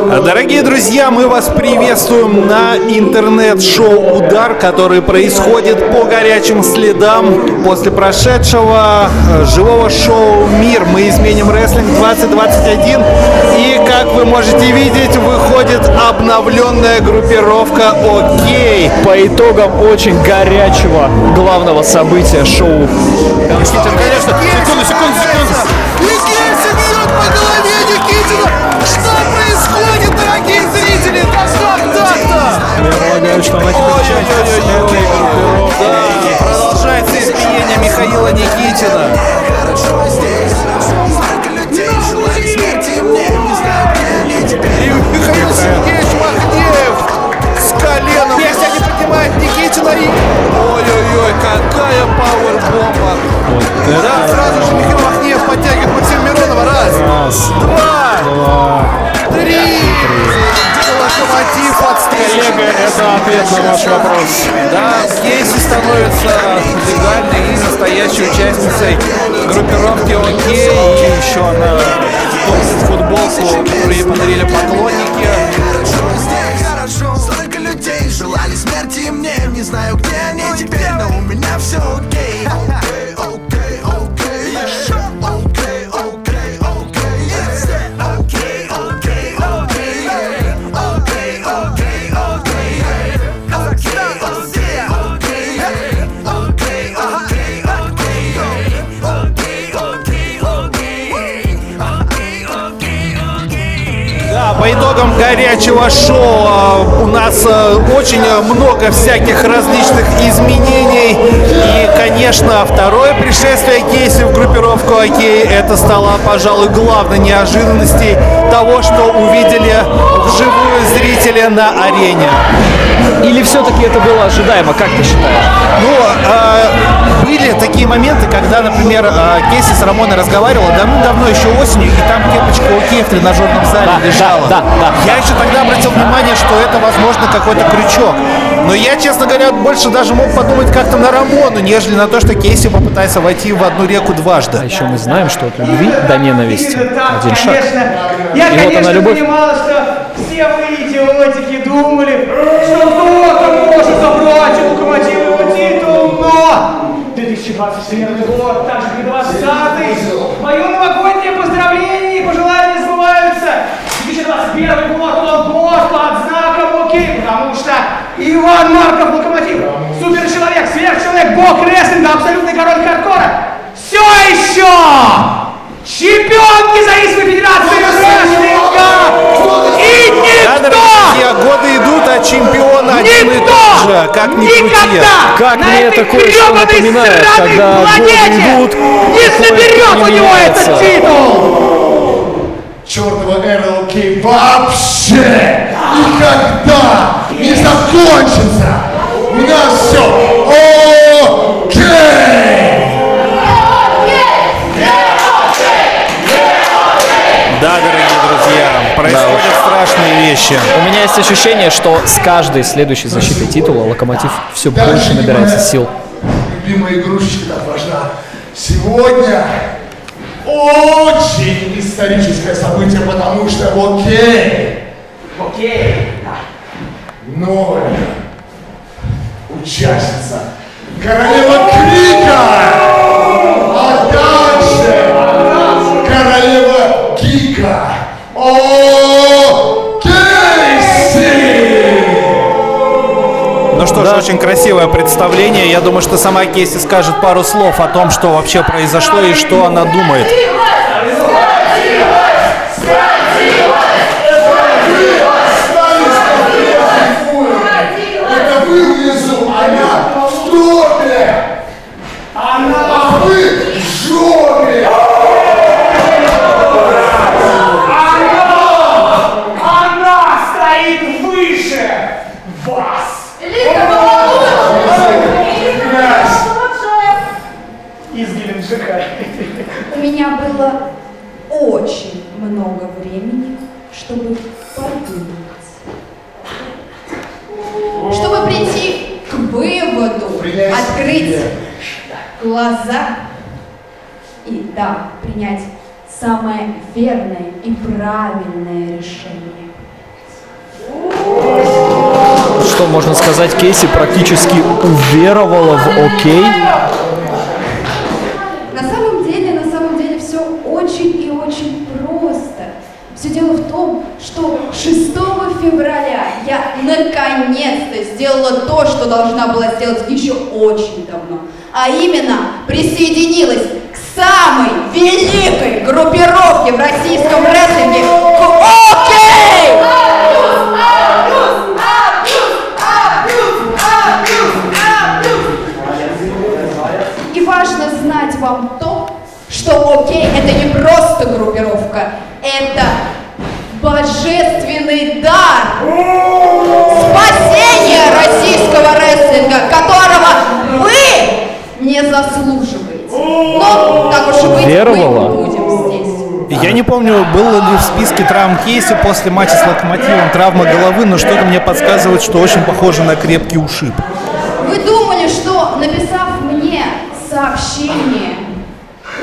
Дорогие друзья, мы вас приветствуем на интернет-шоу «Удар», который происходит по горячим следам после прошедшего живого шоу «Мир. Мы изменим рестлинг 2021». И, как вы можете видеть, выходит обновленная группировка «Окей». По итогам очень горячего главного события шоу. Конечно, секунду. Никитин бьет по голове Никитина! Что происходит, дорогие зрители? Да как так-то? Я полагаю, что она Да, продолжается избиение Михаила Никитина. И Михаил Сергеевич Махнеев с коленом. Если они поднимают Никитина и... Ой-ой-ой, какая пауэрбомба. Да, сразу же Михаил Махнеев подтягивает Максима Миронова. Раз, два, три. Локомотив отстреливает. коллега, это ответ на ваш вопрос. Да, Кейси становится легальной и настоящей участницей группировки «Окей». И еще она носит футболку, которую ей подарили поклонники. Хорошо, столько людей желали смерти мне. Не знаю, где они теперь, но у меня все окей. По итогам горячего шоу у нас очень много всяких различных изменений. И, конечно, второе пришествие Кейси в группировку «Окей» это стало, пожалуй, главной неожиданностью того, что увидели вживую зрители на арене. Или все-таки это было ожидаемо, как ты считаешь? Ну, были такие моменты, когда, например, Кейси с Рамоной разговаривала давно еще осенью, и там кепочка «Окей» в тренажерном зале лежала. Да. Я еще тогда обратил внимание, что это, возможно, какой-то крючок. Но я, честно говоря, больше даже мог подумать как-то на Рамону, нежели на то, что Кейси попытается войти в одну реку дважды. А еще мы знаем, что от любви до ненависти один шаг. Я, И вот конечно, она, любовь. понимал, что все вы, идиотики, думали, что кто-то может забрать у Локомотива его титул, но 2024 год, так же как и 2020, мое новогоднее поздравление и пожелания сбываются. 2021 год, он год под знаком «Окей», потому что Иван Марков Локомотив, суперчеловек, сверхчеловек, бог рестлинга, абсолютный король хардкора, все еще чемпион независимой федерации рестлинга! И Да, никто! дорогие друзья, годы идут, а чемпион один и тот же, как ни крути. Никогда Как на мне этой это кое-что гребаной напоминает, сраной когда планете годы идут, не кое-что соберет у не него меняется. этот титул! Чертова эра «Окей» вообще никогда не закончится. У нас все окей. Да, дорогие друзья, происходят страшные вещи. У меня есть ощущение, что с каждой следующей защитой титула Локомотив все больше набирается сил. Любимая игрушечка так важна. Сегодня очень историческое событие, потому что «Окей» новая участница королева Крика, а также королева Гика. Ну что ж, очень красивое представление. Я думаю, что сама Кейси скажет пару слов о том, что вообще произошло и что она думает. Это вы внизу, она в топе! А вы в жопе! Она стоит выше вас! Из Геленджика. У меня было очень много времени, чтобы подумать. Чтобы прийти к выводу, открыть глаза и, да, принять самое верное и правильное решение. что, можно сказать, Кейси практически уверовала в окей. На самом деле все очень и очень просто. Все дело в том, что 6 февраля я наконец-то сделала то, что должна была сделать еще очень давно. А именно присоединилась к самой великой группировке в российском рестлинге к окей! И важно знать вам то, что окей это не просто группировка, это божественный дар спасения российского рестлинга, которого вы не заслуживаете. Но так уж и быть, Веровала? мы будем здесь. Я не помню, было ли в списке травм Кейси после матча с Локомотивом травма головы, но что-то мне подсказывает, что очень похоже на крепкий ушиб. Вы думали, что, написав мне сообщение,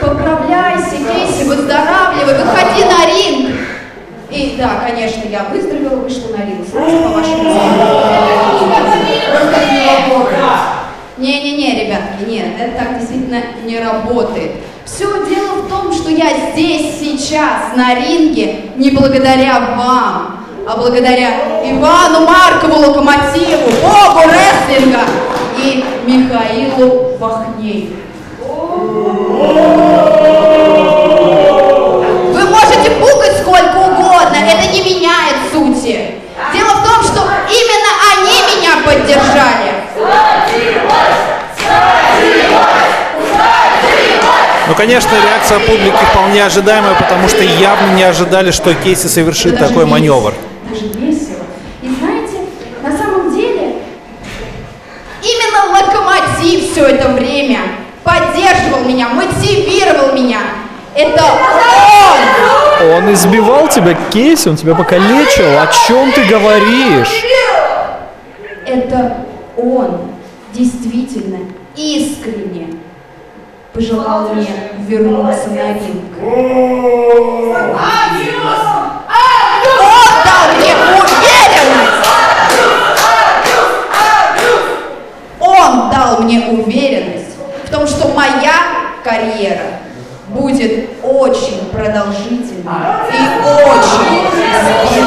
поправляйся, Кейси, выздоравливай, выходи на ринг. И да, конечно, я выздоровела, вышла на ринг, сразу по вашему Не-не-не, ребятки, нет, это так действительно не работает. Все дело в том, что я здесь сейчас на ринге не благодаря вам, а благодаря Ивану Маркову Локомотиву, богу рестлинга и Михаилу Вахнееву. Вы можете пукать сколько угодно, это не меняет сути. Дело в том, что именно они меня поддержали. Ну, конечно, реакция публики вполне ожидаемая, потому что явно не ожидали, что Кейси совершит Даже такой маневр. Даже весело. И знаете, на самом деле, именно Локомотив все это время поддерживал меня, мотивировал меня. Это он! Он избивал тебя, Кейси, он тебя покалечил. О чем ты говоришь? Это он действительно искренне пожелал мне вернуться на ринг. Он дал мне уверенность! Он дал мне уверенность в том, что моя карьера будет очень продолжительной и очень успешной.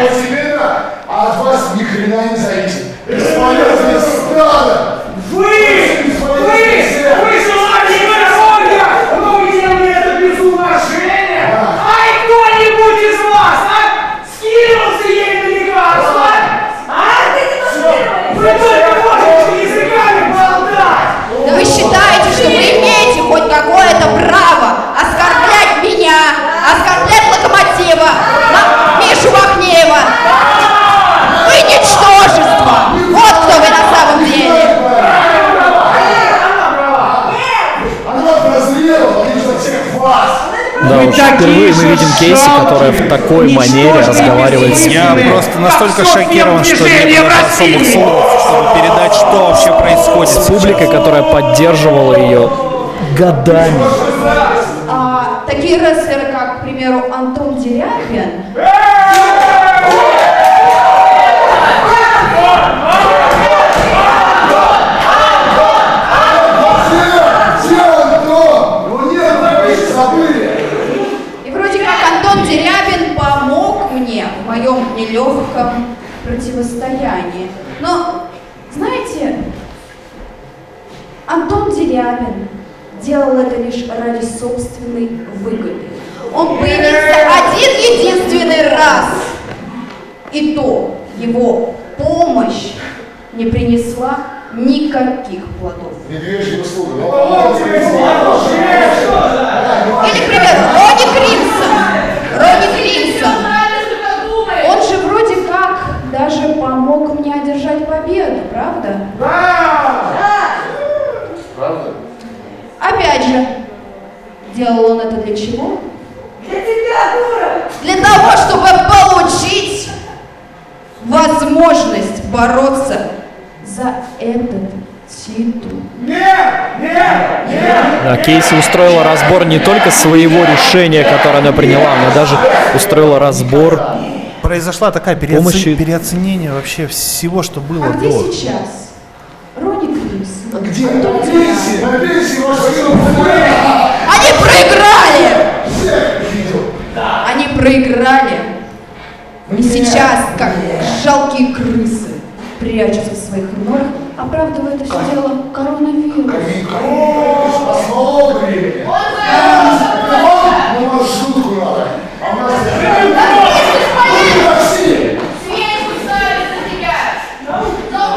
Вот именно, а от вас ни хрена не зависит. Бесполезное стадо! Вы желаете здоровья, но где мне это без уважения? Ай, кто-нибудь из вас, скинулся ей на лекарства? Вы только можете языками болтать! Да вы считаете, что вы имеете хоть какое-то право оскорблять меня, оскорблять Локомотива, Мишу Вахнеева? Вы ничтожество! Вот кто вы на самом деле! Она прозрела, отлично всех вас! Да уж, впервые мы видим Кейси, которая в такой манере разговаривает с Я публикой. просто настолько шокирован, что нет даже особых слов, чтобы передать, что вообще происходит С публикой, которая поддерживала ее годами. Такие рестлеры, как, к примеру, Антон Дерябин, Где Антон? Его нет, вы забыли! и вроде как Антон Дерябин помог мне в моем нелегком противостоянии. Но, знаете, Антон Дерябин делал это лишь ради собственной выгоды. Он появился один единственный раз. И то его помощь не принесла никаких плодов. Медвежья услуга. Или, к примеру, Ронни Кримсон. Он же вроде как даже помог мне одержать победу, правда? Правда? Опять же, делал он это для чего? Для тебя, дура! Для того, чтобы получить возможность бороться за этот титул. Да, Кейси устроила разбор не только своего решения, которое она приняла, она даже устроила разбор Произошла такая Помощи. переоценение вообще всего, что было А где до. сейчас Ронни Крис? Где? На пенсии вашего Они проиграли! Они проиграли. И сейчас, как жалкие крысы, прячутся в своих норах, оправдывая это все дело коронавирус. Основного времени. Ну, шутку надо. А у нас...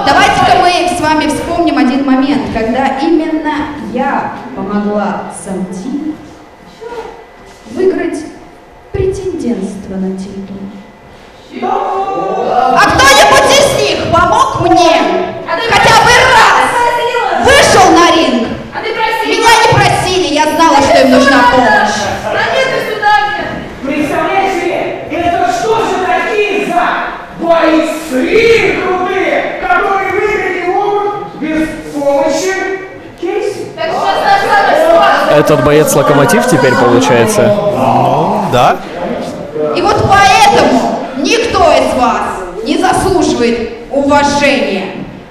Давайте-ка мы с вами вспомним один момент, когда именно я помогла Самди выиграть претендентство на титул. А кто-нибудь из них помог мне хотя бы раз вышел на ринг? Меня не просили, я знала, что им нужна помощь. Представляешь себе, это что же такие за бойцы крутые, которые выиграть не могут без помощи Кейси? Этот боец Локомотив теперь получается. Да? И вот поэтому никто из вас не заслуживает уважения.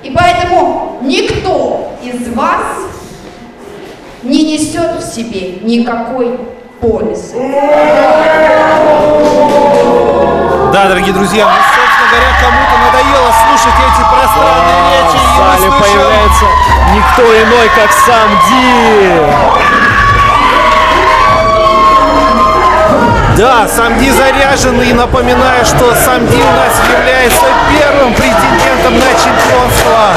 И поэтому никто из вас не несет в себе никакой пользы. Да, дорогие друзья, ну, собственно говоря, кому-то надоело слушать эти пространные речи. В И мы зале слышим- появляется никто иной, как сам Ди. Да, Самди заряжен, и напоминаю, что Самди у нас является первым претендентом на чемпионство.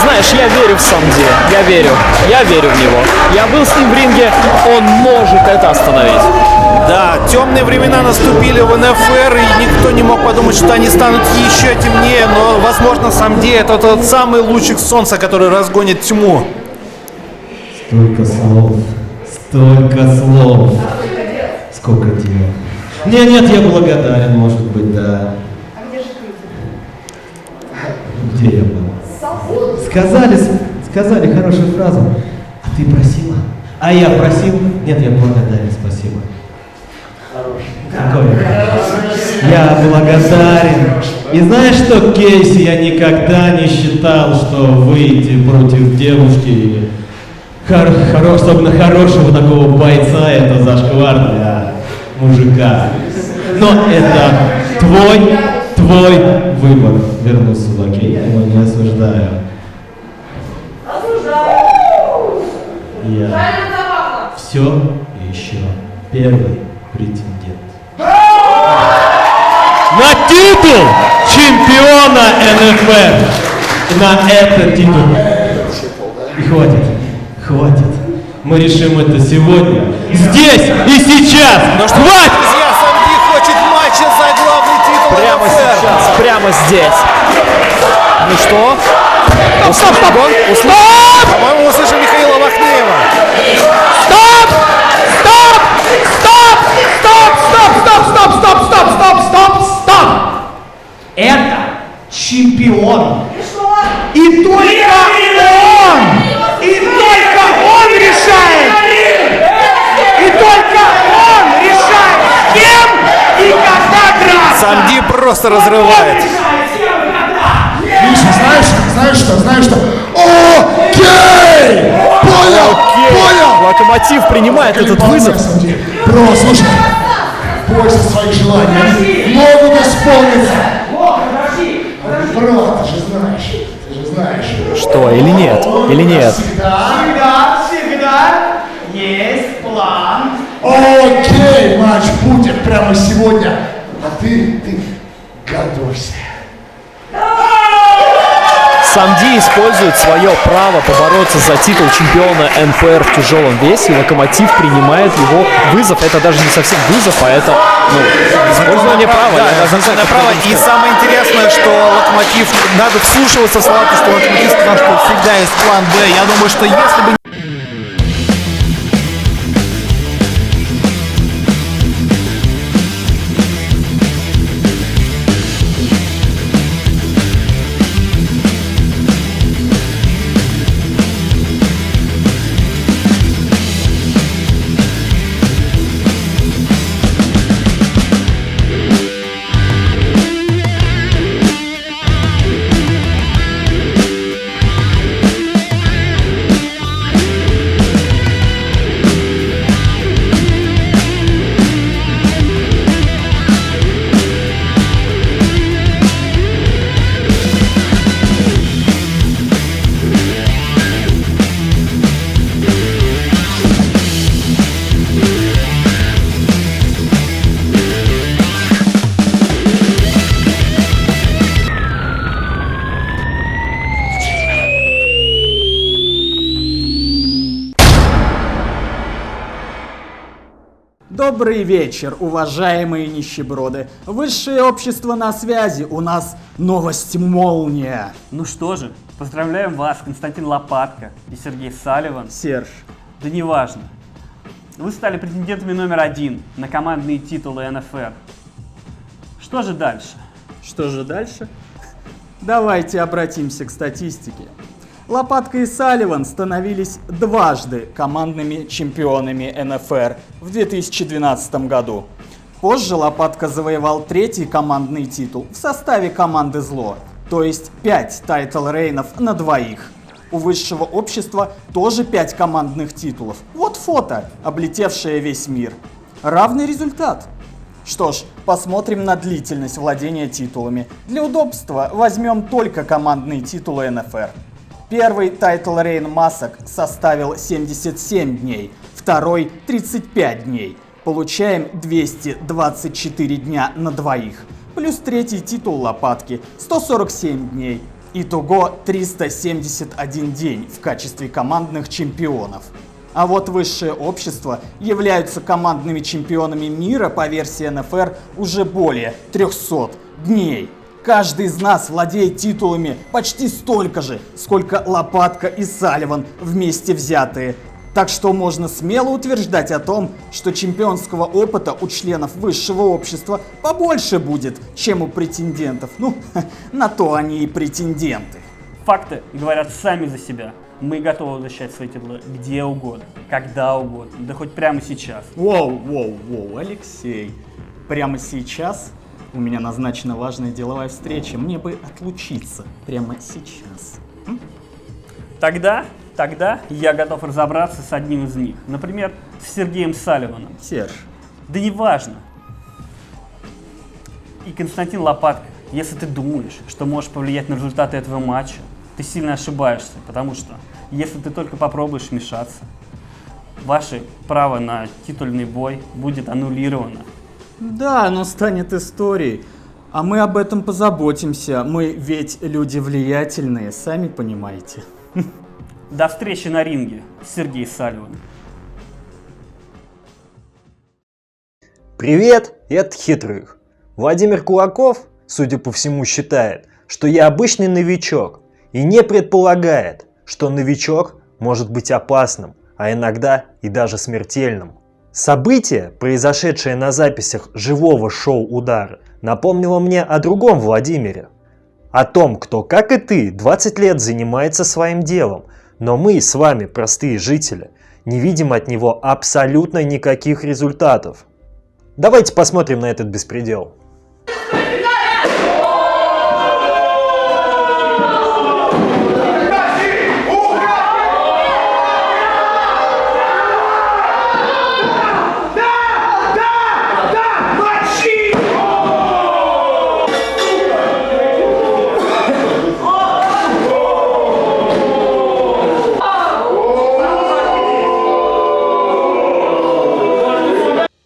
Знаешь, я верю в Самди. Я верю в него. Я был с ним в ринге, он может это остановить. Да, темные времена наступили в НФР, и никто не мог подумать, что они станут еще темнее, но, возможно, Самди — это тот самый лучик солнца, который разгонит тьму. Столько слов, столько слов. Сколько тебе? Нет, я благодарен, может быть, да. Где я был? Сказали хорошую фразу. А ты просила? А я просил? Нет, я благодарен, спасибо. Какой? Я благодарен. И знаешь что, Кейси, я никогда не считал, что выйти против девушки, особенно хорошего такого бойца, это зашквар для мужика. Но это твой выбор. Вернусь сюда, я его не осуждаю. Я все еще первый претендент. На титул чемпиона НФР. На этот титул. И хватит. Мы решим это сегодня. Здесь и сейчас. Ну что, Хватит! друзья, Самди хочет матча за главный титул Прямо НФР. сейчас, прямо здесь. Ну что? Стоп! По-моему, мы слышим Михаила Вахнеева. Это чемпион. И только он решает. И только он решает, с кем и когда драться. Самди просто разрывает. Миша, знаешь что? Окей! Понял! Локомотив принимает этот вызов. Бро, слушай, бойся своих желаний, они могут исполниться. Бро, ты же знаешь. Что, или нет? Всегда есть план. Окей, матч будет прямо сегодня. А ты готовься. Самди использует свое право побороться за титул чемпиона НФР в тяжелом весе, и Локомотив принимает его вызов. Это даже не совсем вызов, а это использование права. Да, Я даже не знаю, законное как право. это И сказать. самое интересное, что Локомотив, надо вслушиваться в слова, потому что Локомотив сказал, что всегда есть план Б. Я думаю, что если бы Добрый вечер, уважаемые нищеброды. Высшее общество на связи. У нас новость молния. Ну что же, поздравляем вас, Константин Лопатка и Сергей Салливан. Серж. Да неважно. Вы стали претендентами номер 1 на командные титулы НФР. Что же дальше? Что же дальше? Давайте обратимся к статистике. Лопатка и Салливан становились дважды командными чемпионами НФР в 2012 году. Позже Лопатка завоевал третий командный титул в составе команды Зло, то есть 5 тайтл-рейнов на двоих. У высшего общества тоже 5 командных титулов. Вот фото, облетевшее весь мир. Равный результат. Что ж, посмотрим на длительность владения титулами. Для удобства возьмем только командные титулы НФР. Первый тайтл рейн масок составил 77 дней, второй 35 дней. Получаем 224 дня на двоих. Плюс третий титул Лопатки 147 дней. Итого 371 день в качестве командных чемпионов. А вот высшее общество являются командными чемпионами мира по версии НФР уже более 300 дней. Каждый из нас владеет титулами почти столько же, сколько Лопатка и Салливан вместе взятые. Так что можно смело утверждать о том, что чемпионского опыта у членов высшего общества побольше будет, чем у претендентов. Ну, на то они и претенденты. Факты говорят сами за себя. Мы готовы возвращать свои титулы где угодно, когда угодно, да хоть прямо сейчас. Воу, Алексей. Прямо сейчас? У меня назначена важная деловая встреча. Мне бы отлучиться прямо сейчас. Тогда я готов разобраться с одним из них. Например, с Сергеем Салливаном. Серж. Да неважно. И Константин Лопатка, если ты думаешь, что можешь повлиять на результаты этого матча, ты сильно ошибаешься, потому что если ты только попробуешь вмешаться, ваше право на титульный бой будет аннулировано. Да, оно станет историей. А мы об этом позаботимся. Мы ведь люди влиятельные, сами понимаете. До встречи на ринге, Сергей Салливан. Привет, это Хитрых. Владимир Кулаков, судя по всему, считает, что я обычный новичок и не предполагает, что новичок может быть опасным, а иногда и даже смертельным. Событие, произошедшее на записях живого шоу «Удар», напомнило мне о другом Владимире. О том, кто, как и ты, 20 лет занимается своим делом, но мы с вами, простые жители, не видим от него абсолютно никаких результатов. Давайте посмотрим на этот беспредел.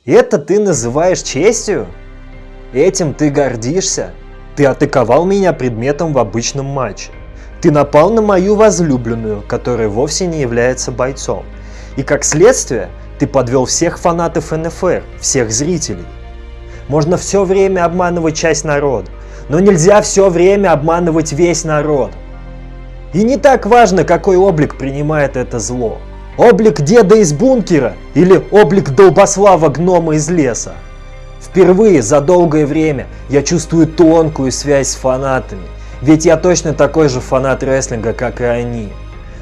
Это ты называешь честью? Этим ты гордишься? Ты атаковал меня предметом в обычном матче. Ты напал на мою возлюбленную, которая вовсе не является бойцом. И как следствие, ты подвел всех фанатов НФР, всех зрителей. Можно все время обманывать часть народа, но нельзя все время обманывать весь народ. И не так важно, какой облик принимает это зло. Облик деда из бункера или облик долбослава гнома из леса. Впервые за долгое время я чувствую тонкую связь с фанатами, ведь я точно такой же фанат рестлинга, как и они.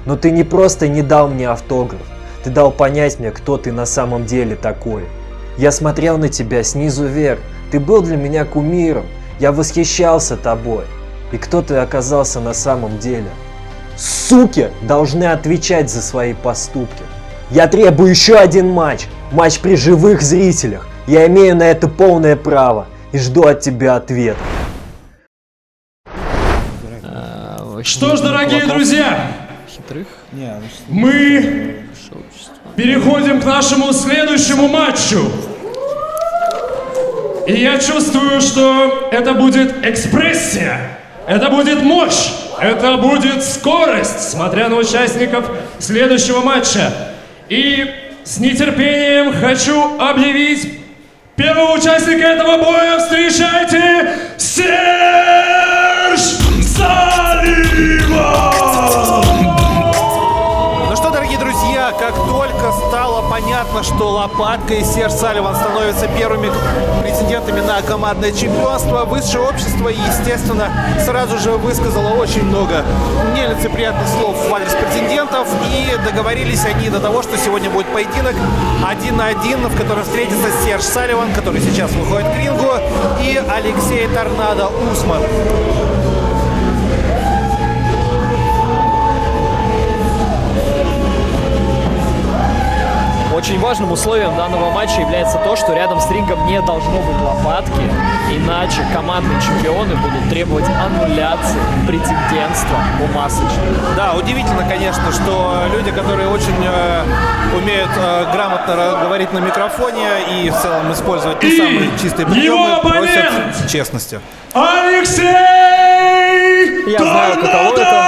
Но ты не просто не дал мне автограф, ты дал понять мне, кто ты на самом деле такой. Я смотрел на тебя снизу вверх, ты был для меня кумиром, я восхищался тобой. И кто ты оказался на самом деле? Суки должны отвечать за свои поступки. Я требую еще один матч. Матч при живых зрителях. Я имею на это полное право. И жду от тебя ответа. Что ж, дорогие друзья, Хитрых. мы переходим к нашему следующему матчу. И я чувствую, что это будет экспрессия, это будет мощь, это будет скорость, смотря на участников следующего матча. И С нетерпением хочу объявить первого участника этого боя. Встречайте, Серж Салливан! Ну что, дорогие друзья, как только стало понятно, что Лопатка и Серж Салливан становятся первыми претендентами на командное чемпионство, высшее общество, естественно, сразу же высказало очень много нелицеприятных слов в адрес претендентов, и договорились они до того, что сегодня будет поединок 1 на 1, в котором встретится Серж Салливан, который сейчас выходит к рингу, и Алексей Торнадо Усман. Очень важным условием данного матча является то, что рядом с рингом не должно быть Лопатки, иначе командные чемпионы будут требовать аннуляции претендентства у масочных. Да, удивительно, конечно, что люди, которые очень умеют грамотно говорить на микрофоне и в целом использовать не самые чистые приемы, просят честности. Алексей! Я знаю, каково это.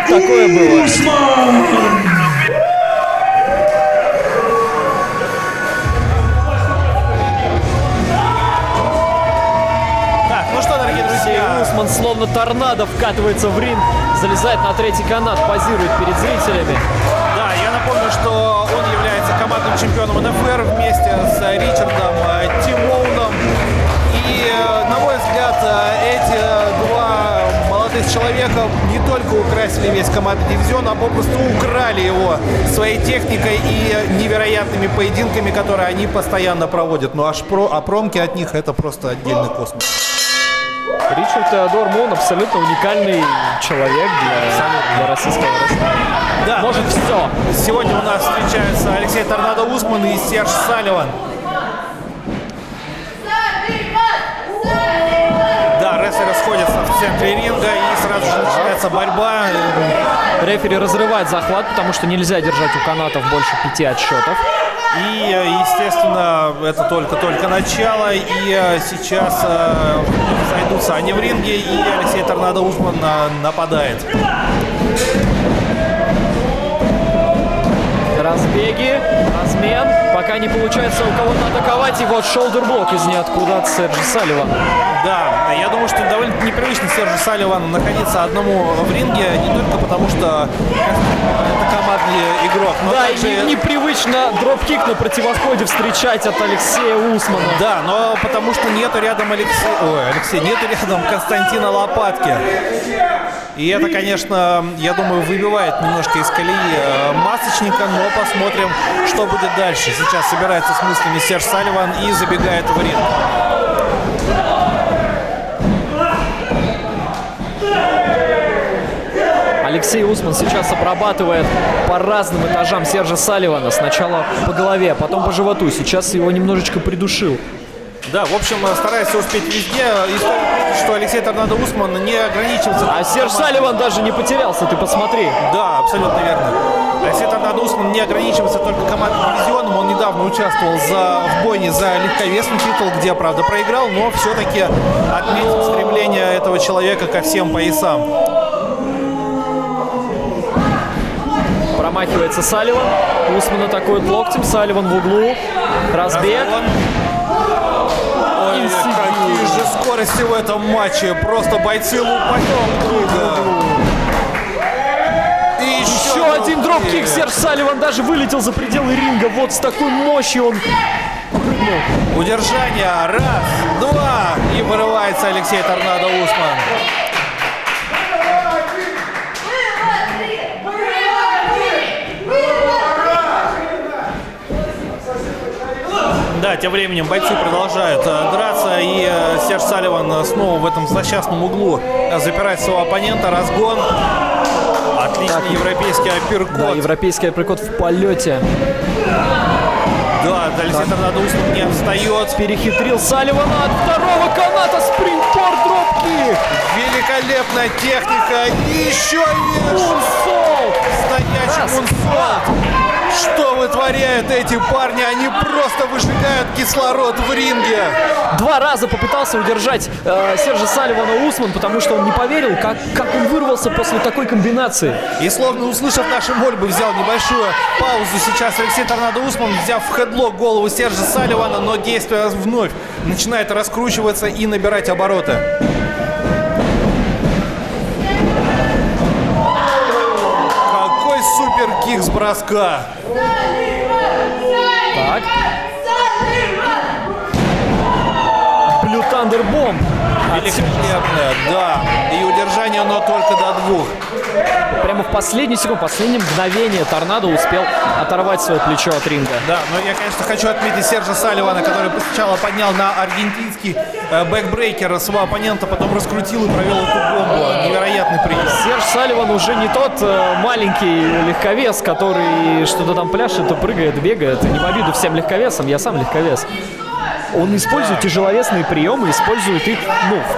Такое было. Усман словно торнадо вкатывается в ринг, залезает на третий канат, позирует перед зрителями. Да, я напомню, что он является командным чемпионом НФР вместе с Ричардом Тимоуном. И, на мой взгляд, эти два молодых человека не только украсили весь командный дивизион, а попросту украли его своей техникой и невероятными поединками, которые они постоянно проводят. Ну а промки от них — это просто отдельный космос. Ричард Теодор Мун абсолютно уникальный человек для российского рестлинга. Да, может все. Сегодня у нас встречаются Алексей Торнадо Усман и Серж Салливан. Да, рестлеры сходятся в центре ринга и сразу же начинается борьба. Рефери разрывает захват, потому что нельзя держать у канатов больше 5 отсчетов. И, естественно, это только начало, и сейчас сойдутся они в ринге, и Алексей Торнадо Усман нападает. Разбеги, размен, пока не получается у кого-то атаковать, и вот шоулдерблок из ниоткуда от Сержа Салливана. Да, я думаю, что довольно непривычно Сержу Салливану находиться одному в ринге, не только потому, что это командный игрок, но да, также... и непривычно дропкик на противоходе встречать от Алексея Усмана. Да, но потому что нету рядом нету рядом Константина Лопатки. И это, конечно, я думаю, выбивает немножко из колеи масочника, но посмотрим, что будет дальше. Сейчас собирается с мыслями Серж Салливан и забегает в ринг. Алексей Усман сейчас обрабатывает по разным этажам Сержа Салливана. Сначала по голове, потом по животу. Сейчас его немножечко придушил. Да, в общем, старается успеть везде. И что Алексей Торнадо Усман не ограничивается... А Серж Салливан даже не потерялся, ты посмотри. Да, абсолютно верно. Алексей Торнадо Усман не ограничивается только командным дивизионом. Он недавно участвовал в бойне за легковесный титул, где, правда, проиграл, но все-таки отметил стремление этого человека ко всем поясам. Промахивается Салливан. Усман атакует локтем. Салливан в углу. Разбег. Ой, какие же скорости в этом матче. Просто бойцы лупанем друга. И еще один дропкик. Серж Салливан даже вылетел за пределы ринга. Вот с такой мощью он прыгнул. Удержание. Раз, два. И вырывается Алексей Торнадо Усман. Да, тем временем бойцы продолжают драться, и Серж Салливан снова в этом злосчастном углу запирает своего оппонента. Разгон. Отличный европейский апперкот. Да, европейский апперкот в полете. Да, Алексей Торнадо Усман не отстает. Перехитрил Салливана от второго каната. Спринтборд дропкик. Великолепная техника. Еще и... Мунсолт. Стоячий мунсолт. Что вытворяют эти парни? Они просто выжигают кислород в ринге. 2 раза попытался удержать Сержа Салливана Усман, потому что он не поверил, как он вырвался после такой комбинации. И словно услышав наши мольбы, взял небольшую паузу сейчас Алексей Торнадо Усман, взяв в хедлок голову Сержа Салливана, но действие вновь начинает раскручиваться и набирать обороты. Какой суперкик с броска! Так. Блю Тандер Бомб. Великолепно, да. И удержание, но только до 2. Прямо в последнюю секунду, последнее мгновение Торнадо успел оторвать свое плечо от ринга. Да, но я, конечно, хочу отметить Сержа Салливана, который сначала поднял на аргентинский бэкбрейкер своего оппонента, потом раскрутил и провел эту бомбу. Невероятный прием. Серж Салливан уже не тот маленький легковес, который что-то там пляшет и прыгает, бегает. Не в обиду всем легковесам, я сам легковес. Он использует тяжеловесные приемы, использует их,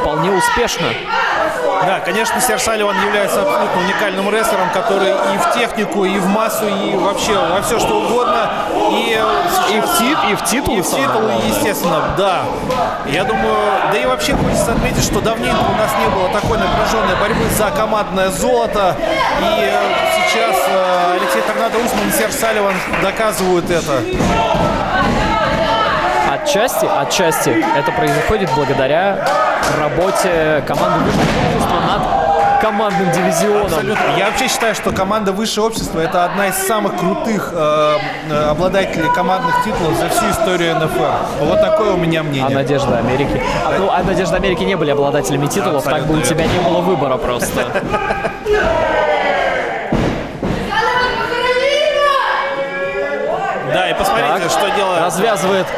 вполне успешно. Да, конечно, Серж Салливан является абсолютно уникальным рестлером, который и в технику, и в массу, и вообще во все что угодно. И в титулы, естественно, да. Я думаю, да и вообще хочется отметить, что давненько у нас не было такой напряженной борьбы за командное золото. И сейчас Алексей Торнадо Усман и Серж Салливан доказывают это. Отчасти это происходит благодаря работе команды высшего общества над командным дивизионом. Абсолютно. Я вообще считаю, что команда высшего общества — это одна из самых крутых обладателей командных титулов за всю историю НФЛ. Вот такое у меня мнение. А Надежда Америки? А Надежда Америки не были обладателями титулов, так бы у тебя не было выбора просто. Да, и посмотрите, что делает.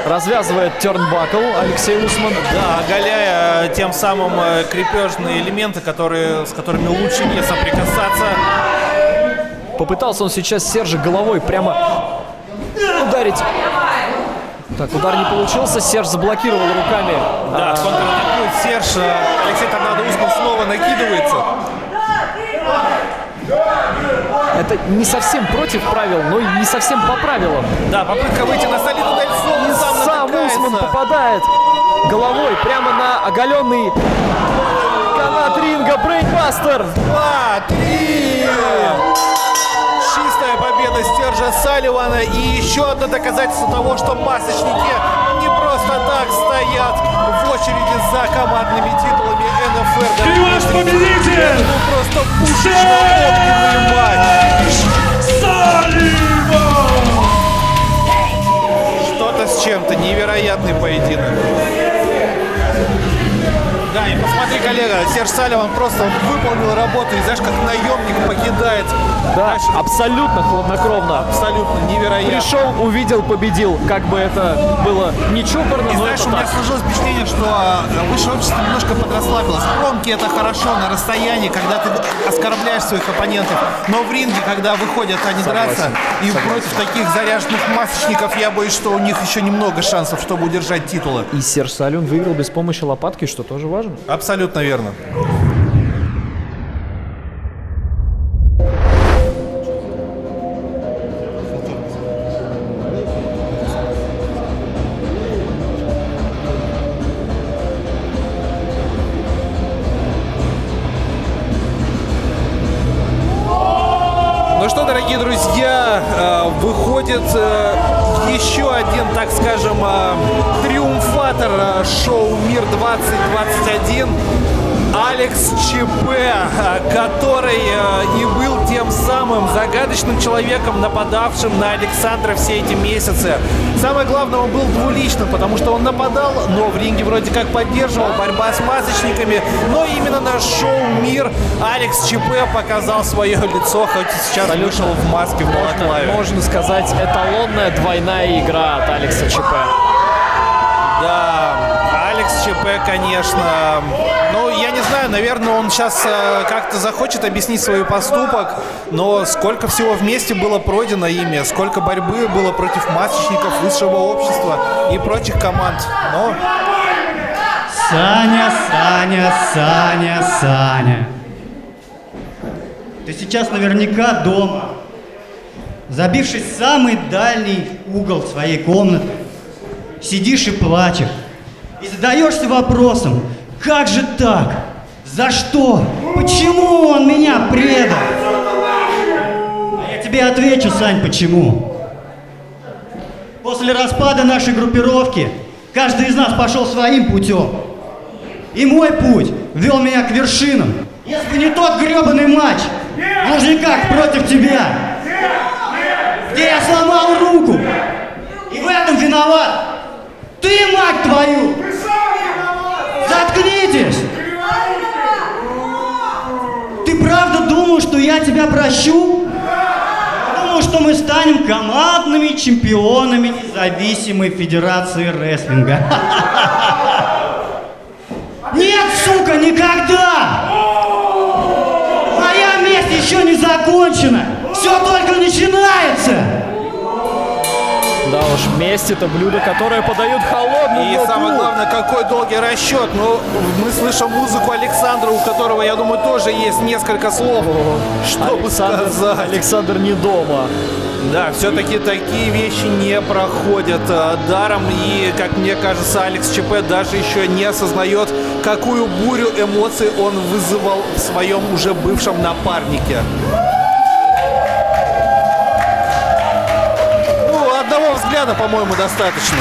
Развязывает тернбакл Алексей Усман. Да, оголяя тем самым крепежные элементы, с которыми лучше не соприкасаться. Попытался он сейчас Сержа головой прямо ударить. Так, удар не получился, Серж заблокировал руками. Да, контратакует Серж. Алексей Торнадо Усман снова накидывается. Это не совсем против правил, но и не совсем по правилам. Да, попытка выйти на солидный дальсон. И сам Усман попадает головой прямо на оголенный канат ринга. Брейнбастер. 2-3. Чистая победа Сержа Салливана. И еще одно доказательство того, что масочники не просто так стоят в очереди за командными титулами НФР. И ваш победитель! Просто пушечно-огненный матч. Салливан! Что-то с чем-то. Невероятный поединок. Да, и посмотри, коллега, Серж Салливан просто выполнил работу и, знаешь, как наемник покидает. Да, абсолютно хладнокровно. Абсолютно невероятно. Пришел, увидел, победил. Как бы это было не чопорно, и но знаешь, это у меня так. сложилось впечатление, что высшее общество немножко подрасслабилось. Промки — это хорошо на расстоянии, когда ты оскорбляешь своих оппонентов. Но в ринге, когда выходят они драться, и против таких заряженных масочников, я боюсь, что у них еще немного шансов, чтобы удержать титулы. И Серж Салливан выиграл без помощи лопатки, что тоже важно. Абсолютно верно. Ну что, дорогие друзья, выходит еще один, так скажем, триумфатор шоу «Мир 2021» Алекс ЧП, который и был тем самым загадочным человеком, нападавшим на Александра все эти месяцы. Самое главное, он был двуличным, потому что он нападал, но в ринге вроде как поддерживал борьба с масочниками. Но именно на шоу «Мир» Алекс ЧП показал свое лицо, хоть и сейчас вышел в маске в балаклаве. Можно сказать, эталонная двойная игра от Алекса ЧП. Да, Алекс ЧП, конечно. Ну, я не знаю, наверное, он сейчас как-то захочет объяснить свой поступок, но сколько всего вместе было пройдено ими, сколько борьбы было против масочников, высшего общества и прочих команд. Но... Саня. Ты сейчас наверняка дома, забившись в самый дальний угол своей комнаты, сидишь и плачешь, и задаешься вопросом, как же так? За что? Почему он меня предал? А я тебе отвечу, Сань, почему. После распада нашей группировки каждый из нас пошел своим путем. И мой путь вел меня к вершинам. Если бы не тот гребаный матч в Лужниках против тебя, где я сломал руку, и в этом виноват ты, мать твою! Заткнитесь! Ты правда думал, что я тебя прощу? Думал, что мы станем командными чемпионами независимой федерации рестлинга. Нет, сука, никогда! Моя месть еще не закончена! Все только начинается! Да уж, месть — это блюдо, которое подают холодным. И самое главное, какой долгий расчет. Ну, мы слышим музыку Александра, у которого, я думаю, тоже есть несколько слов, чтобы сказать. Александр не дома. Да, все-таки такие вещи не проходят даром. И, как мне кажется, Алекс ЧП даже еще не осознает, какую бурю эмоций он вызывал в своем уже бывшем напарнике. Одного взгляда, по-моему, достаточно.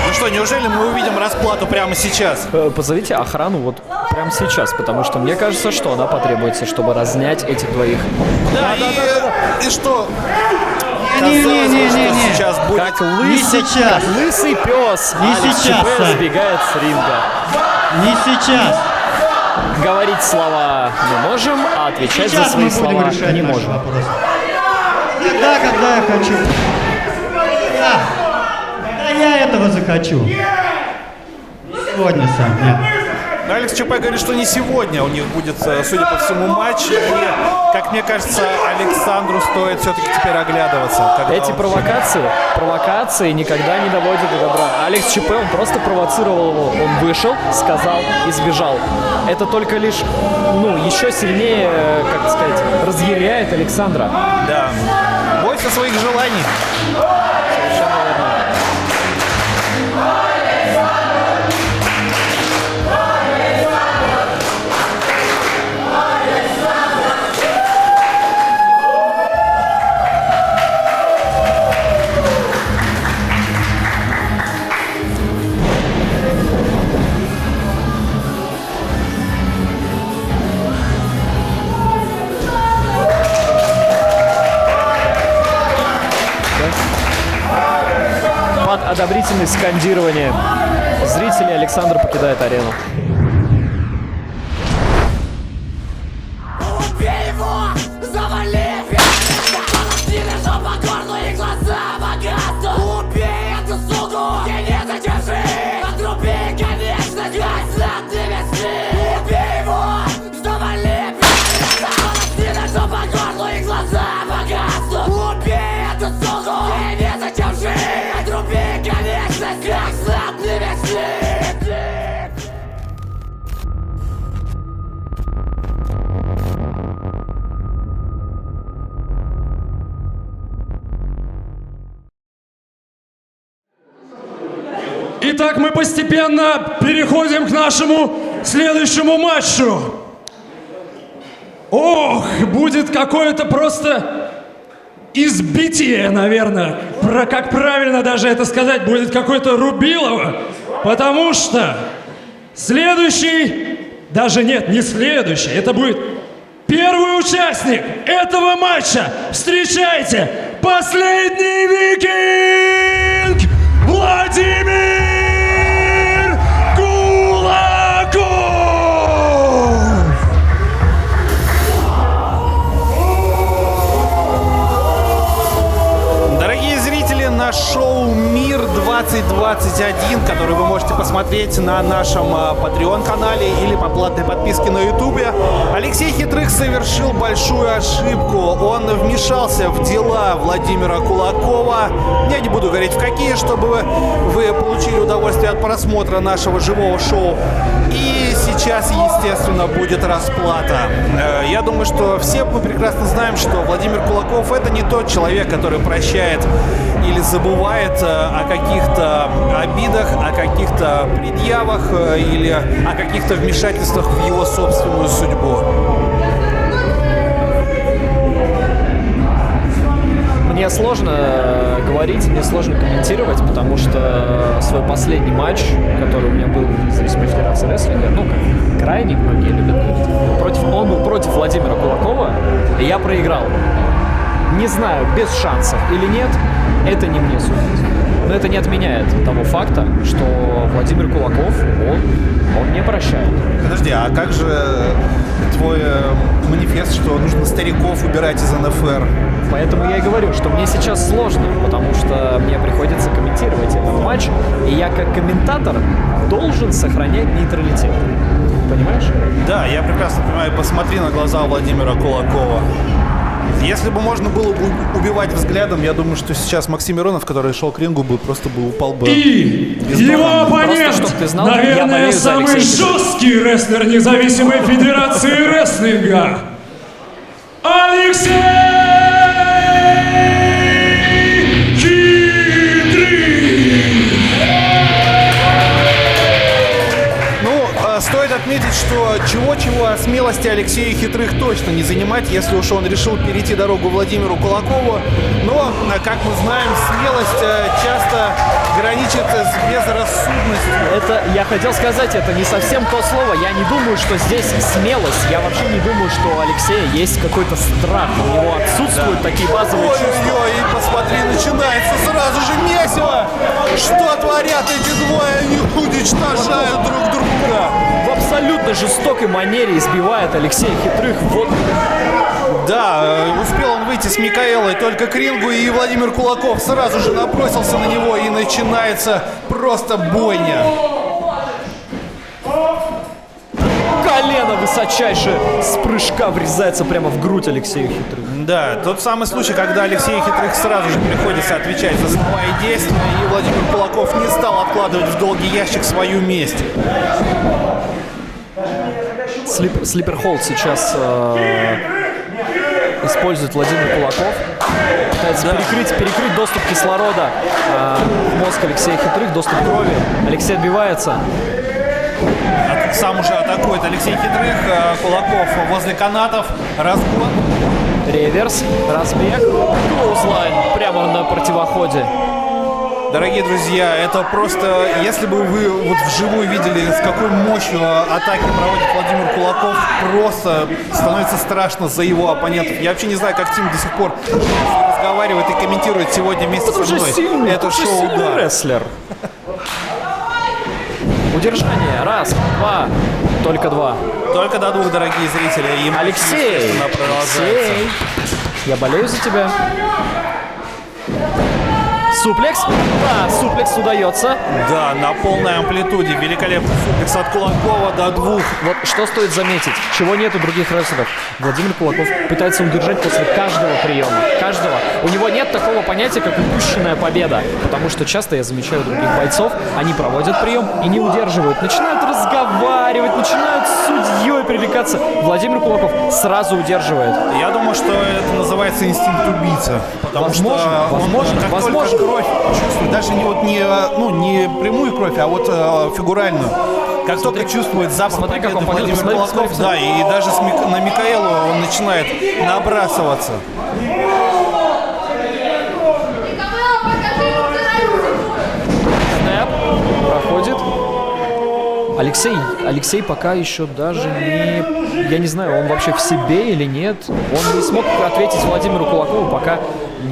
Ну что, неужели мы увидим расплату прямо сейчас? Позовите охрану вот прямо сейчас, потому что мне кажется, что она потребуется, чтобы разнять этих двоих. Да, и что? Не-не-не-не-не. Сейчас будет. Как лысый пес. Не Алекс сейчас, ЧП Сань. сбегает с ринга. Не сейчас. Говорить слова мы можем, а отвечать Сейчас за свои мы будем слова решать не наши можем. вопросы. Тогда, когда я хочу. Когда я этого захочу. Не сегодня, Сань, нет. Но Алекс ЧП говорит, что не сегодня у них будет, судя по всему, матч. И, как мне кажется, Александру стоит все-таки теперь оглядываться. Эти провокации никогда не доводят до добра. Алекс ЧП, он просто провоцировал его. Он вышел, сказал и сбежал. Это только лишь, еще сильнее, как сказать, разъяряет Александра. Да. Бойся своих желаний. Совершенно верно. Под одобрительное скандирование зрителей Александр покидает арену. Итак, мы постепенно переходим к нашему следующему матчу. Ох, будет какое-то просто избитие, наверное. Как правильно даже это сказать, будет какое-то рубилово. Потому что следующий, даже нет, не следующий, это будет первый участник этого матча. Встречайте, последний викинг Владимир Кулаков! Дорогие зрители, на шоу «Мир 2021», который вы можете посмотреть на нашем Patreon-канале или по платной подписке на Ютубе. Алексей Хитрых совершил большую ошибку. Он вмешался в дела Владимира Кулакова. Я не буду говорить в какие, чтобы вы получили удовольствие от просмотра нашего живого шоу. И сейчас, естественно, будет расплата. Я думаю, что все мы прекрасно знаем, что Владимир Кулаков — это не тот человек, который прощает или забывает о каких-то обидах, о каких-то предъявах или о каких-то вмешательствах в его собственную судьбу. Мне сложно говорить, мне сложно комментировать, потому что свой последний матч, который у меня был в независимой федерации рестлинга, ну, как крайне многие любят говорить, он был против Владимира Кулакова, и я проиграл. Не знаю, без шансов или нет, это не мне судить. Но это не отменяет того факта, что Владимир Кулаков, он не прощает. Подожди, а как же твой манифест, что нужно стариков убирать из НФР? Поэтому я и говорю, что мне сейчас сложно, потому что мне приходится комментировать этот матч, и я как комментатор должен сохранять нейтралитет. Понимаешь? Да, я прекрасно понимаю. Посмотри на глаза Владимира Кулакова. Если бы можно было убивать взглядом, я думаю, что сейчас Максим Миронов, который шел к рингу, просто упал бы. И его оппонент, наверное, самый жесткий рестлер независимой федерации рестлинга, Алексей Стоит отметить, что чего-чего, а смелости Алексея Хитрых точно не занимать, если уж он решил перейти дорогу Владимиру Кулакову. Но, как мы знаем, смелость часто граничит с безрассудностью. Это, я хотел сказать, это не совсем то слово. Я не думаю, что здесь смелость. Я вообще не думаю, что у Алексея есть какой-то страх. У него отсутствуют такие базовые чувства. Ой-ой-ой, и посмотри, начинается сразу же месиво. Что творят эти двое? Они уничтожают друг друга. В абсолютно жестокой манере избивает Алексея Хитрых. Вот. Да, успел он выйти с Микаэлой только к рингу, и Владимир Кулаков сразу же набросился на него, и начинается просто бойня. Колено высочайшее с прыжка врезается прямо в грудь Алексею Хитрых. Да, тот самый случай, когда Алексею Хитрых сразу же приходится отвечать за слова и действия, и Владимир Кулаков не стал откладывать в долгий ящик свою месть. Слипер-холд сейчас использует Владимир Кулаков. Пытается перекрыть доступ кислорода в мозг Алексея Хитрых, доступ крови. Алексей отбивается. Сам уже атакует Алексей Хитрых. Кулаков возле канатов. Разгон. Реверс. Разбег. Клоузлайн прямо на противоходе. Дорогие друзья, это просто, если бы вы вот вживую видели, с какой мощью атаки проводит Владимир Кулаков, просто становится страшно за его оппонентов. Я вообще не знаю, как Тим до сих пор разговаривает и комментирует сегодня вместе со мной. Это шоу «Удар». Рестлер. Удержание. Раз, два. Только два. Только до двух, дорогие зрители. И Алексей! Я болею за тебя. Суплекс? Да, суплекс удается. Да, на полной амплитуде. Великолепный суплекс от Кулакова до двух. Вот что стоит заметить, чего нет у других рестлеров. Владимир Кулаков пытается удержать после каждого приема. Каждого. У него нет такого понятия, как упущенная победа. Потому что часто я замечаю других бойцов, они проводят прием и не удерживают. Начинают разговаривать, начинают с судьей привлекаться. Владимир Кулаков сразу удерживает. Я думаю, что это называется инстинкт убийцы. Потому что возможно. Кровь чувствует, даже не прямую кровь, а вот фигуральную. Как только чувствует запах победы Владимир Кулаков, да, и даже на Микаэлу он начинает набрасываться. Снэп проходит. Алексей пока еще даже не... Я не знаю, он вообще в себе или нет. Он не смог ответить Владимиру Кулакову пока...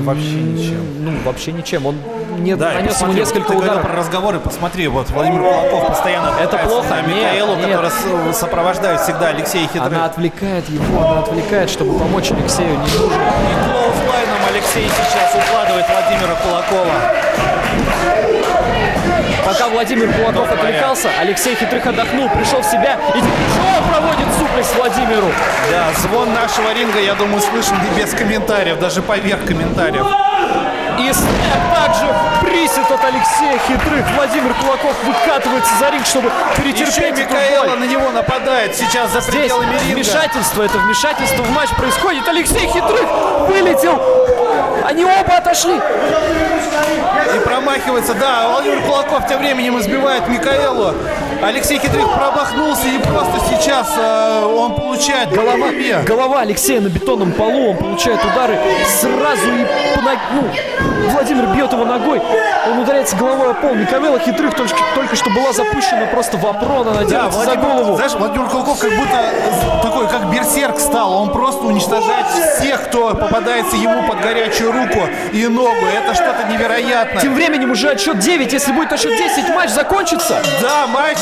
Вообще ничем. Ну, вообще ничем. Он не да, нанес ему несколько ты ударов. Про разговоры, посмотри, вот Владимир Кулаков постоянно это плохо. на Микаэлу, которая сопровождает всегда Алексея Хитрых. Она отвлекает его, чтобы помочь Алексею. Не нужно. И клоузлайном Алексей сейчас укладывает выкатывает Владимира Кулакова. Пока Владимир Кулаков отвлекался, Алексей Хитрых отдохнул, пришел в себя и тяжело проводит суплекс Владимиру. Да, звон нашего ринга, я думаю, слышен и без комментариев, даже поверх комментариев. И также присед от Алексея Хитрых. Владимир Кулаков выкатывается за ринг, чтобы перетерпеть Еще эту Микаэла боль. на него нападает сейчас за Здесь пределами ринга. вмешательство, это вмешательство в матч происходит. Алексей Хитрых вылетел. Они оба отошли. И промахивается, да, Владимир Кулаков тем временем избивает Микаэлу. Алексей Хитрых промахнулся и просто сейчас он получает Голова Алексея на бетонном полу, он получает удары сразу и по ноге. Владимир бьет его ногой, он ударяется головой о пол. Микаэла Хитрых только что была запущена просто в опрон, она держится за голову. Знаешь, Владимир Кулаков как будто такой, как берсерк стал. Он просто уничтожает всех, кто попадается ему под горячую руку и ногу. Это что-то невероятное. Тем временем уже отсчет 9, если будет отсчет 10, матч закончится. Да, матч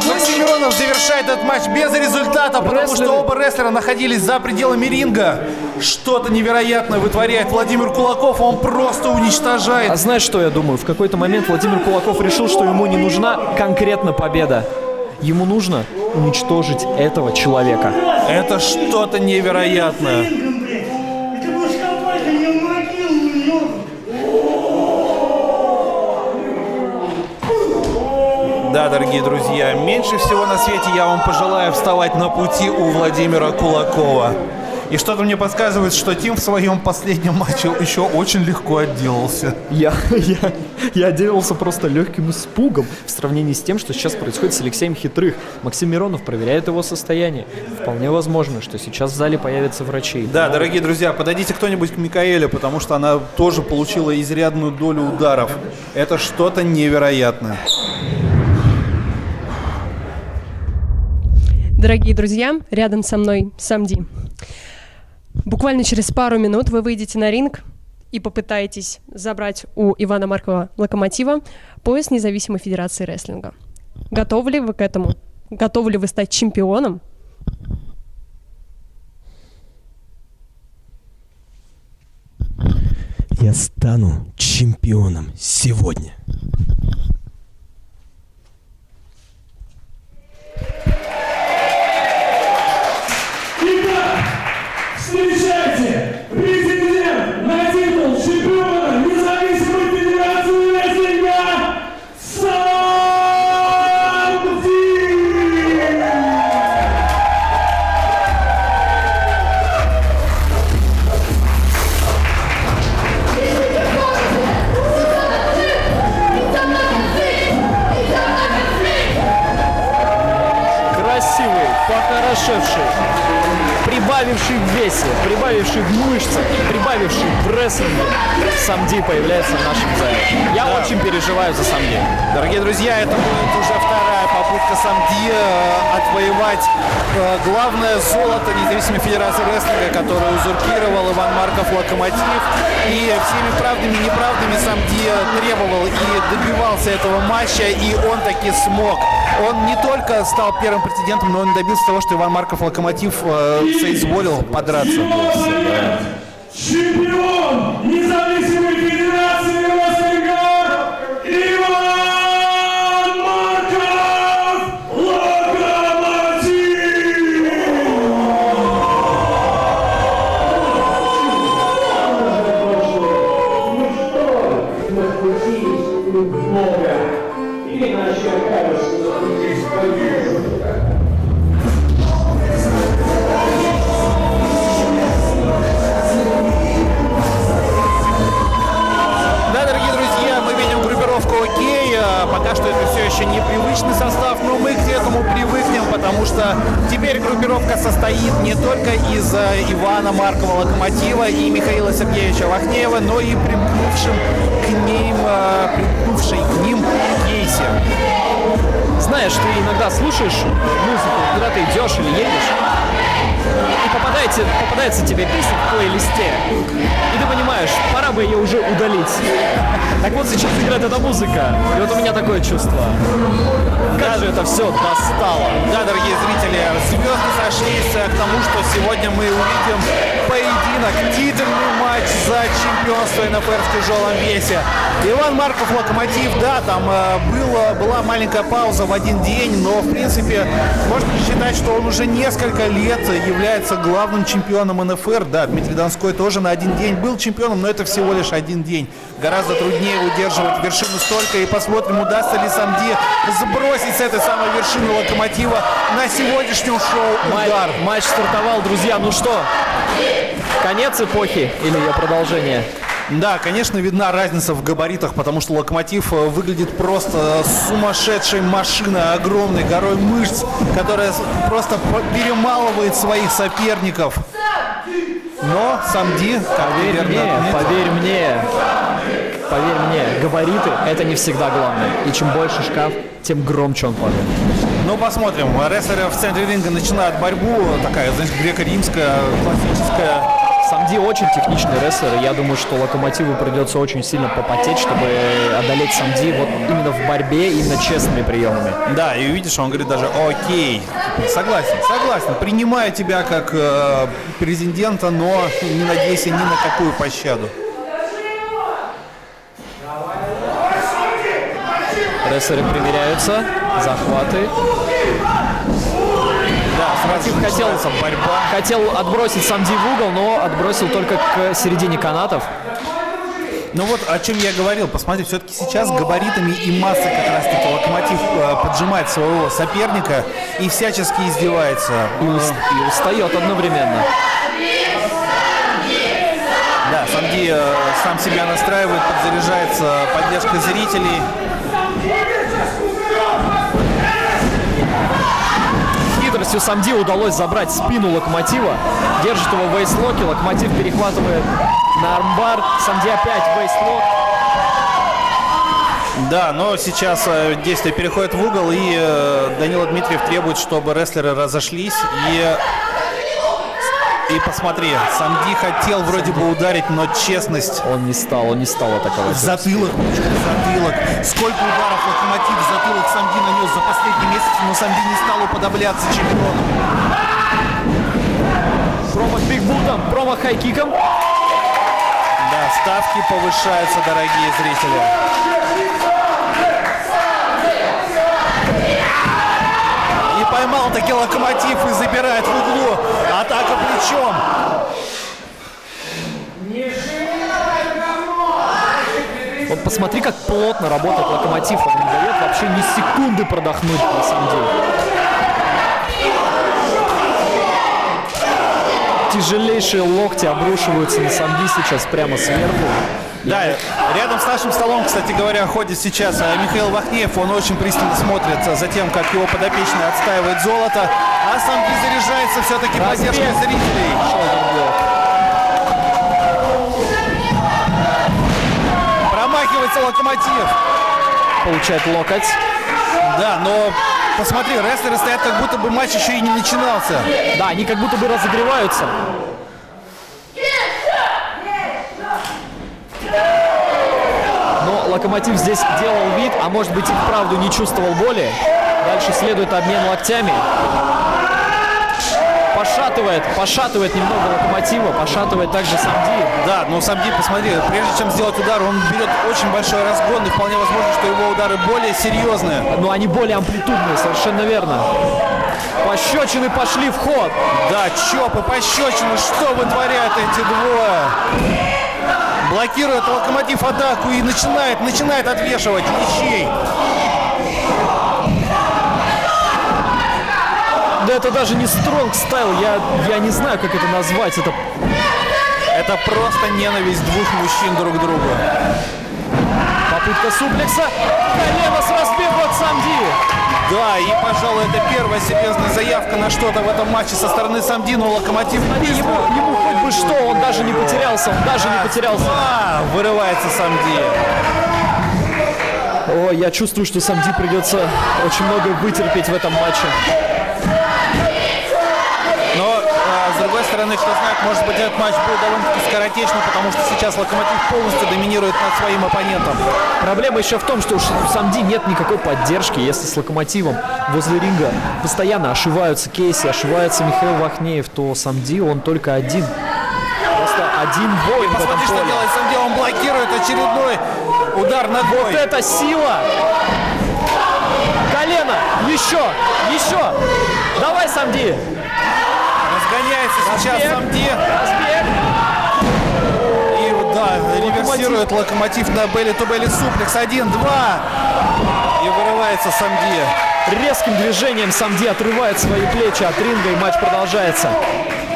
Максим Миронов завершает этот матч без результата, потому что оба рестлера находились за пределами ринга. Что-то невероятное вытворяет Владимир Кулаков, он просто уничтожает. А знаешь, что я думаю? В какой-то момент Владимир Кулаков решил, что ему не нужна конкретно победа. Ему нужно уничтожить этого человека. Это что-то невероятное. Да, дорогие друзья, меньше всего на свете я вам пожелаю вставать на пути у Владимира Кулакова. И что-то мне подсказывает, что Тим в своем последнем матче еще очень легко отделался. Я отделался просто легким испугом в сравнении с тем, что сейчас происходит с Алексеем Хитрых. Максим Миронов проверяет его состояние. Вполне возможно, что сейчас в зале появятся врачи. Да, дорогие друзья, подойдите кто-нибудь к Микаэле, потому что она тоже получила изрядную долю ударов. Это что-то невероятное. Дорогие друзья, рядом со мной Самди. Буквально через пару минут вы выйдете на ринг и попытаетесь забрать у Ивана Маркова Локомотива пояс независимой федерации рестлинга. Готовы ли вы к этому? Готовы ли вы стать чемпионом? Я стану чемпионом сегодня. Встречайте, претендент на титул чемпиона независимой федерации рестлинга Самди! Красивый, похорошевший, прибавивший в весе, прибавивший в мышцах, прибавивший в рестлинге, Самди появляется в нашем зале. Я очень переживаю за Самди. Дорогие друзья, это будет уже вторая попытка Самди отвоевать главное золото независимой федерации рестлинга, которое узурпировал Иван Марков Локомотив. И всеми правдами и неправдами Самди требовал и добивался этого матча, и он таки смог. Он не только стал первым претендентом, но он добился того, что Иван Марков Локомотив соизволил подраться. Чемпион независимой федерации рестлинга Иван Марков Локомотив! Пока что это все еще непривычный состав, но мы к этому привыкнем, потому что теперь группировка состоит не только из Ивана Маркова Локомотива и Михаила Сергеевича Вахнеева, но и примкнувшей к ним Кейси. Знаешь, ты иногда слушаешь музыку когда ты идешь или едешь, и попадается тебе песня в плейлисте, и ты понимаешь, пора бы ее уже удалить. Так вот сейчас играет эта музыка, и вот у меня такое чувство. Как же это все достало. Да, дорогие зрители, звезды сошлись к тому, что сегодня мы увидим поединок, титульный матч за чемпионство НФР в тяжелом весе. Иван Марков, Локомотив, да, там была маленькая пауза в один день, но в принципе можно считать, что он уже несколько лет является главным чемпионом НФР. Да, Дмитрий Донской тоже на один день был чемпионом, но это всего лишь один день. Гораздо труднее удерживать вершину столько, и посмотрим, удастся ли Самди сбросить с этой самой вершины Локомотива на сегодняшнем шоу «Удар». Матч стартовал, друзья, ну что, конец эпохи или ее продолжение? Да, конечно, видна разница в габаритах, потому что Локомотив выглядит просто сумасшедшей машиной, огромной горой мышц, которая просто перемалывает своих соперников. Но Самди, поверь мне, габариты — это не всегда главное. И чем больше шкаф, тем громче он падает. Ну, посмотрим. Рестлеры в центре ринга начинают борьбу, такая, знаешь, греко-римская, классическая. Самди очень техничный рестлер, и я думаю, что Локомотиву придется очень сильно попотеть, чтобы одолеть Самди вот именно в борьбе, именно честными приемами. Да, и видишь, он говорит даже «окей». Согласен, принимаю тебя как президента, но не надейся ни на какую пощаду. Рестлеры примеряются, захваты. Да, Локомотив хотел отбросить Самди в угол, но отбросил только к середине канатов. Ну вот о чем я говорил, посмотри, все-таки сейчас габаритами и массой как раз таки Локомотив поджимает своего соперника и всячески издевается. И устает одновременно. Да, Самди сам себя настраивает, подзаряжается поддержкой зрителей. Хитростью Самди удалось забрать спину Локомотива. Держит его в вейслоке. Локомотив перехватывает на армбар. Самди опять в вейслок. Да, но сейчас действие переходит в угол, и Данила Дмитриев требует, чтобы рестлеры разошлись. И посмотри, Самди хотел вроде бы ударить, но честность... Он не стал атаковать. Затылок. Сколько ударов Локомотив в затылок Самди нанес за последний месяц, но Самди не стал уподобляться чемпиону. Промах бигбутом, промах хайкиком. Да, ставки повышаются, дорогие зрители. И поймал таки Локомотив и забирает в углу. Атака плечом. Вот посмотри, как плотно работает Локомотив. Он не дает вообще ни секунды продохнуть, на самом деле. Тяжелейшие локти обрушиваются на Самди сейчас прямо сверху. Да, рядом с нашим столом, кстати говоря, ходит сейчас Михаил Вахнеев. Он очень пристально смотрит за тем, как его подопечный отстаивает золото. А Самди заряжается все-таки поддержкой зрителей. Промахивается Локомотив. Получает локоть. Да, но посмотри, рестлеры стоят, как будто бы матч еще и не начинался. Да, они как будто бы разогреваются. Но Локомотив здесь делал вид, а может быть и вправду не чувствовал боли. Дальше следует обмен локтями. Пошатывает немного Локомотива, пошатывает также Самди. Да, но Самди, посмотри, прежде чем сделать удар, он берет очень большой разгон, и вполне возможно, что его удары более серьезные. Но они более амплитудные, совершенно верно. Пощечины пошли в ход. Да, чопы, пощечины, что вытворяют эти двое? Блокирует Локомотив атаку и начинает отвешивать лещей. Да это даже не стронг стайл, я не знаю, как это назвать. Это просто ненависть двух мужчин друг к другу. Попытка суплекса. Колено с разбегу от Самди. Да, и, пожалуй, это первая серьезная заявка на что-то в этом матче со стороны Самди, но Локомотив... Ему хоть бы что, он даже не потерялся, Да, вырывается Самди. О, я чувствую, что Самди придется очень много вытерпеть в этом матче. другой стороны, кто знает, может быть, этот матч будет довольно-таки скоротечным, потому что сейчас Локомотив полностью доминирует над своим оппонентом. Проблема еще в том, что у Самди нет никакой поддержки. Если с Локомотивом возле ринга постоянно ошиваются Кейси, ошивается Михаил Вахнеев, то Самди он только один. Просто один воин в этом Посмотри, что поле. делает Самди, он блокирует очередной удар ногой. Вот это сила! Колено! Еще! Еще! Давай, Самди! Разгоняется сейчас Разбег. Самди. Разбег! И да, реверсирует Локомотив на белли-ту-белли суплекс. 1-2. И вырывается Самди. Резким движением Самди отрывает свои плечи от ринга, и матч продолжается.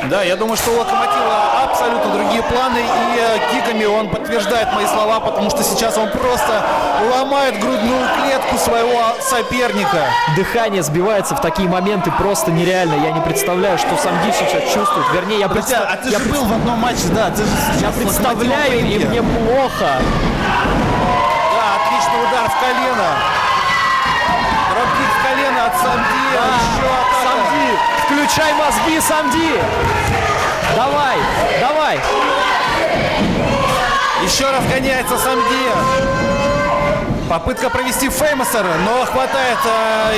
Да, я думаю, что у Локомотива абсолютно другие планы, и киками он подтверждает мои слова, потому что сейчас он просто ломает грудную клетку своего соперника. Дыхание сбивается в такие моменты просто нереально. Я не представляю, что Самди сейчас чувствует. Вернее, я А ты же был в одном матче, да, ты же сейчас я представляю, и мне плохо. Да, отличный удар в колено. Дропкик в колено от Самди. Еще атака. Самди, включай мозги, Самди. Давай, давай. Еще раз гоняется Самди. Попытка провести Феймосер, но хватает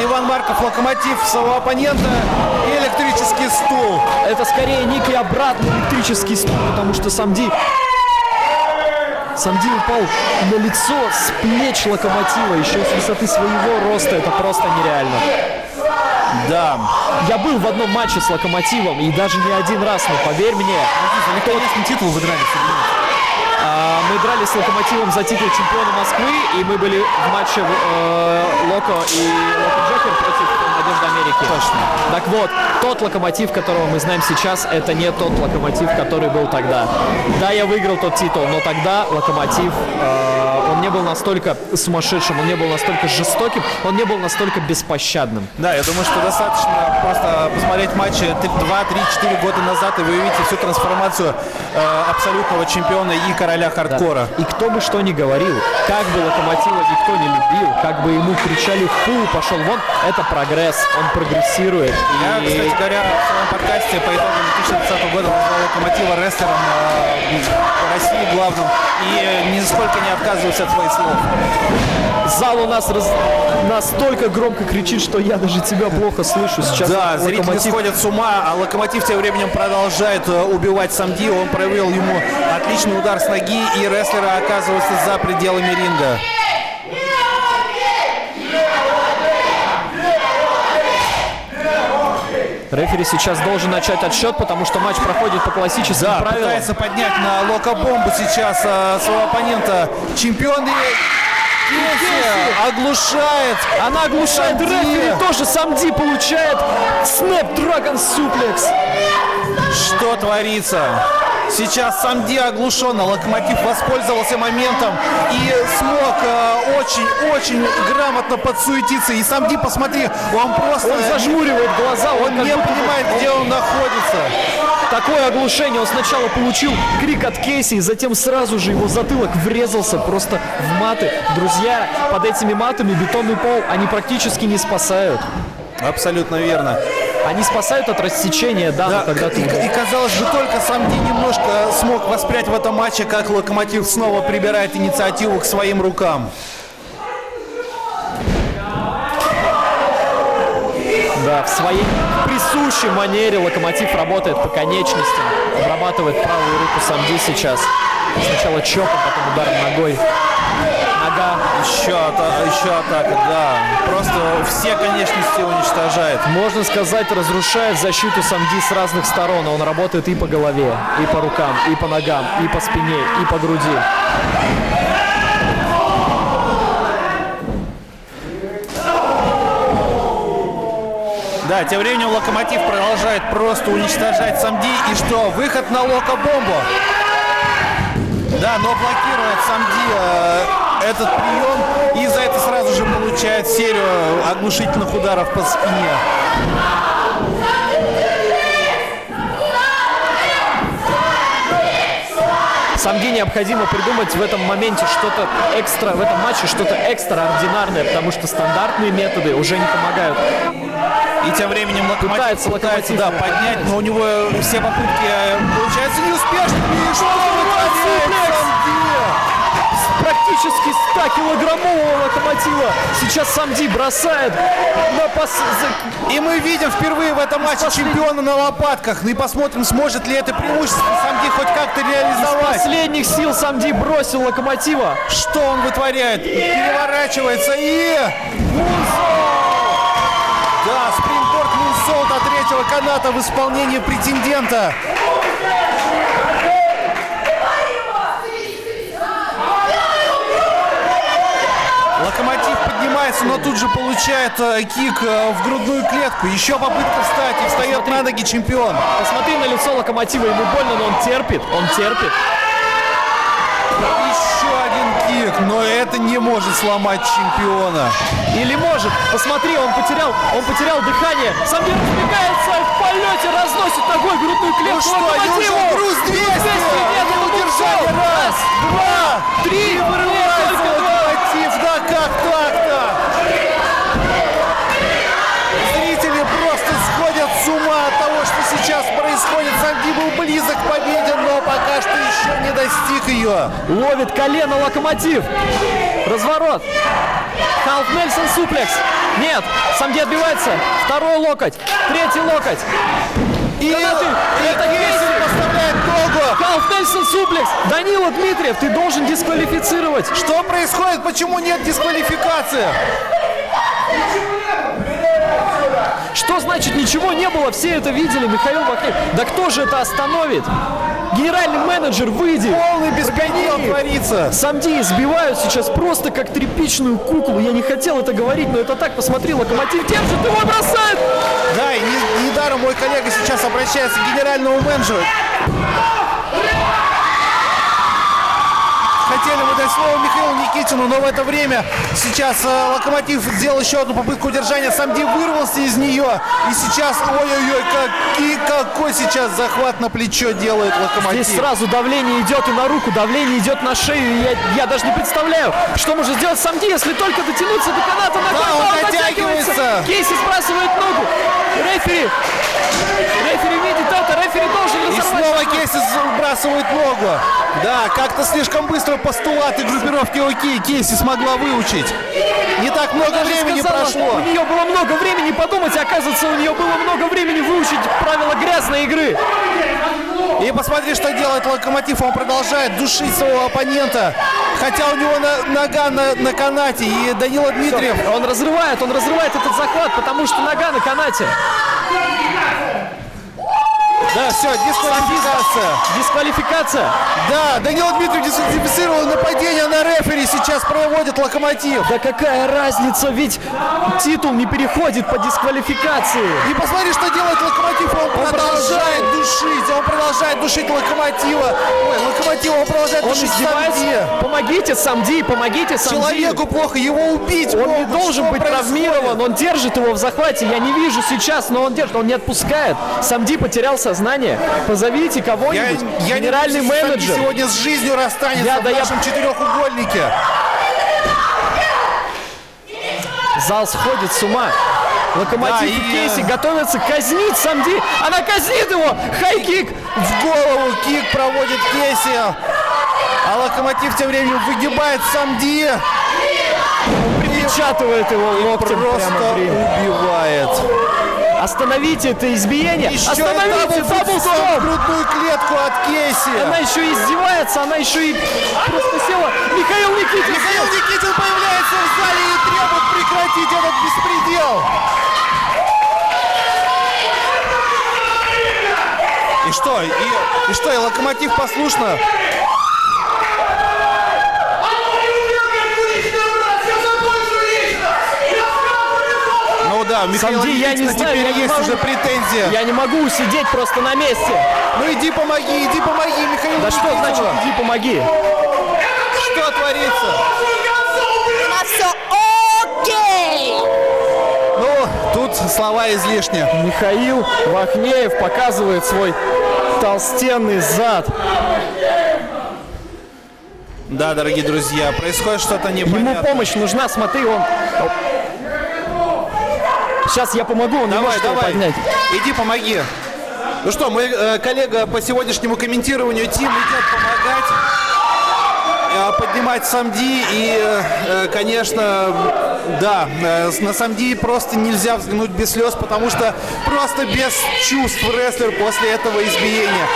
Иван Марков Локомотив своего оппонента и электрический стул. Это скорее некий обратный электрический стул, потому что Самди упал на лицо с плеч Локомотива, еще с высоты своего роста. Это просто нереально. Да. Я был в одном матче с Локомотивом, и даже не один раз, но поверь мне. Конечно, титул вы дрались. Мы дрались с Локомотивом за титул чемпиона Москвы, и мы были в матче Локо и Локо Джокер против Надежды Америки. Точно. Так вот, тот Локомотив, которого мы знаем сейчас, это не тот Локомотив, который был тогда. Да, я выиграл тот титул, но тогда Локомотив, он не был настолько сумасшедшим, он не был настолько жестоким, он не был настолько беспощадным. Да, я думаю, что достаточно просто посмотреть матчи 2, 3, 4 года назад, и вы увидите всю трансформацию абсолютного чемпиона и короля хардкора. Да. И кто бы что ни говорил, как бы Локомотива никто не любил, как бы ему кричали «фу, пошел вон», это прогресс, он прогрессирует. Я, кстати говоря, в своем подкасте по итогам 2020 года назвал Локомотива рестлером в России главным, и нисколько не отказываюсь от своих слов. Зал у нас настолько громко кричит, что я даже тебя плохо слышу сейчас. Да, зрители сходят с ума, а Локомотив тем временем продолжает убивать Самди. Он провел ему отличный удар с ноги, и рестлеры оказываются за пределами ринга. Рефери сейчас должен начать отсчет, потому что матч проходит по классическим правилам. Пытается поднять на Локо-бомбу сейчас своего оппонента. Чемпион Кейси оглушает. Она оглушает рефери, тоже Самди получает Snapdragon Suplex. Что творится? Сейчас Самди оглушен, а Локомотив воспользовался моментом и смог очень грамотно подсуетиться. И Самди, посмотри, он просто... Он зажмуривает глаза, он не понимает, где он находится. Такое оглушение он сначала получил крик от Кейси, и затем сразу же его затылок врезался просто в маты. Друзья, под этими матами бетонный пол они практически не спасают. Абсолютно верно. Они спасают от рассечения, да, когда ты... И казалось бы, только Самди немножко смог воспрять в этом матче, как Локомотив снова прибирает инициативу к своим рукам. Да, в своей присущей манере Локомотив работает по конечностям, обрабатывает правую руку Самди сейчас. Сначала чопом, потом ударом ногой. Нога. Еще атака, да. Просто все конечности уничтожает. Можно сказать, разрушает защиту Самди с разных сторон. Он работает и по голове, и по рукам, и по ногам, и по спине, и по груди. Да, тем временем Локомотив продолжает просто уничтожать Самди. И что? Выход на Локо-бомбу. Да, но блокирует Самди этот прием. И за это сразу же получает серию оглушительных ударов по спине. Самди необходимо придумать в этом моменте что-то экстра, в этом матче что-то экстраординарное, потому что стандартные методы уже не помогают. И тем временем Локомотив пытается поднять, но у него все попытки получаются неуспешными. И что Практически 100-килограммового Локомотива. Сейчас Самди бросает на И мы видим впервые в этом матче чемпиона на лопатках. И посмотрим, сможет ли это преимущество Самди хоть как-то реализовать. Из последних сил Самди бросил Локомотива. Что он вытворяет? Переворачивается и... Да, спрингборд мунсолт от третьего каната в исполнении претендента. Локомотив поднимается, но тут же получает кик в грудную клетку. Еще попытка встать, и встает на ноги чемпион. Посмотри на лицо Локомотива, ему больно, но он терпит, Еще один кик, но это не может сломать чемпиона. Или может. Посмотри, он потерял дыхание. Самди разбегается в полете, разносит ногой грудную клетку. Ну что, неужели груз 200? Нет, он удержал. Раз, два, три, вырывается Локомотив. Да как так-то? Зрители просто сходят с ума от того, что сейчас происходит. Самди был близок к победе, но пока что еще не достиг ее. Ловит колено Локомотив. Разворот. Халф Нельсон суплекс. Нет, Самди отбивается. Второй локоть. Третий локоть. И это Кейси поставляет ногу. Халф Нельсон суплекс. Данила Дмитриев, ты должен дисквалифицировать. Что происходит? Почему нет дисквалификации? Что значит ничего не было? Все это видели, Михаил Вахнеев. Да кто же это остановит? Генеральный менеджер, выйди! Полный беспредел творится! Самди избивают сейчас просто как тряпичную куклу. Я не хотел это говорить, но это так. Посмотри, Локомотив держит, его бросает! Да, и недаром мой коллега сейчас обращается к генеральному менеджеру. Хотели мы дать слово Михаилу Никитину, но в это время сейчас Локомотив сделал еще одну попытку удержания. Самди вырвался из нее. И сейчас, ой-ой-ой, какой сейчас захват на плечо делает Локомотив. Здесь сразу давление идет и на руку, давление идет на шею. И я даже не представляю, что может сделать Самди, если только дотянуться до каната ногой. Да, он дотягивается. Кейси сбрасывает ногу. Рефери видит это, рефери должен разорвать. И снова Кейси сбрасывает ногу. Да, как-то слишком быстро постулаты группировки Кейси смогла выучить. Не так много времени прошло. У нее было много времени подумать, оказывается, у нее было много времени выучить правила грязной игры. И посмотри, что делает Локомотив. Он продолжает душить своего оппонента. Хотя у него нога на канате. И Данила Дмитриев... Все, он разрывает этот захват, потому что нога на канате. Да, все, дисквалификация. Да, Данила Дмитриев дисквалифицировал нападение на рефери. Сейчас проводит Локомотив. Да какая разница, ведь титул не переходит по дисквалификации. И посмотри, что делает Локомотив. Он продолжает душить Локомотива. Он продолжает душить Самди. Помогите, Самди. Человеку плохо, его убить. Он не должен быть травмирован. Он держит его в захвате. Я не вижу сейчас, но он держит. Он не отпускает. Самди потерял сознание. Позовите кого-нибудь. Генеральный менеджер. Сегодня с жизнью расстанется в нашем четырехугольнике. Зал сходит с ума. Локомотив и Кейси готовятся казнить Самди. Она казнит его. Хай-кик. В голову кик проводит Кейси. А Локомотив тем временем выгибает Самди. Припечатывает его локтем. Просто убивает. Остановите это избиение! Остановите даблстоп! Грудную клетку от Кейси! Она еще издевается, она еще и просто села. Михаил Никитин появляется в зале и требует прекратить этот беспредел! И что? И Локомотив послушно? Ну да, Михаил я не знаю, теперь есть уже претензия. Я не могу усидеть просто на месте. Ну иди помоги, Михаил. Да что значит иди помоги? Что творится? У нас все окей! Ну, тут слова излишни. Михаил Вахнеев показывает свой толстенный зад. Да, дорогие друзья, происходит что-то непонятное. Ему помощь нужна, смотри, он... Сейчас я помогу, он Давай, немножко его давай. поднять. Иди помоги. Ну что, мой коллега по сегодняшнему комментированию Тим идет помогать, поднимать Самди. И, конечно, да, на Самди просто нельзя взглянуть без слез, потому что просто без чувств рестлер после этого избиения.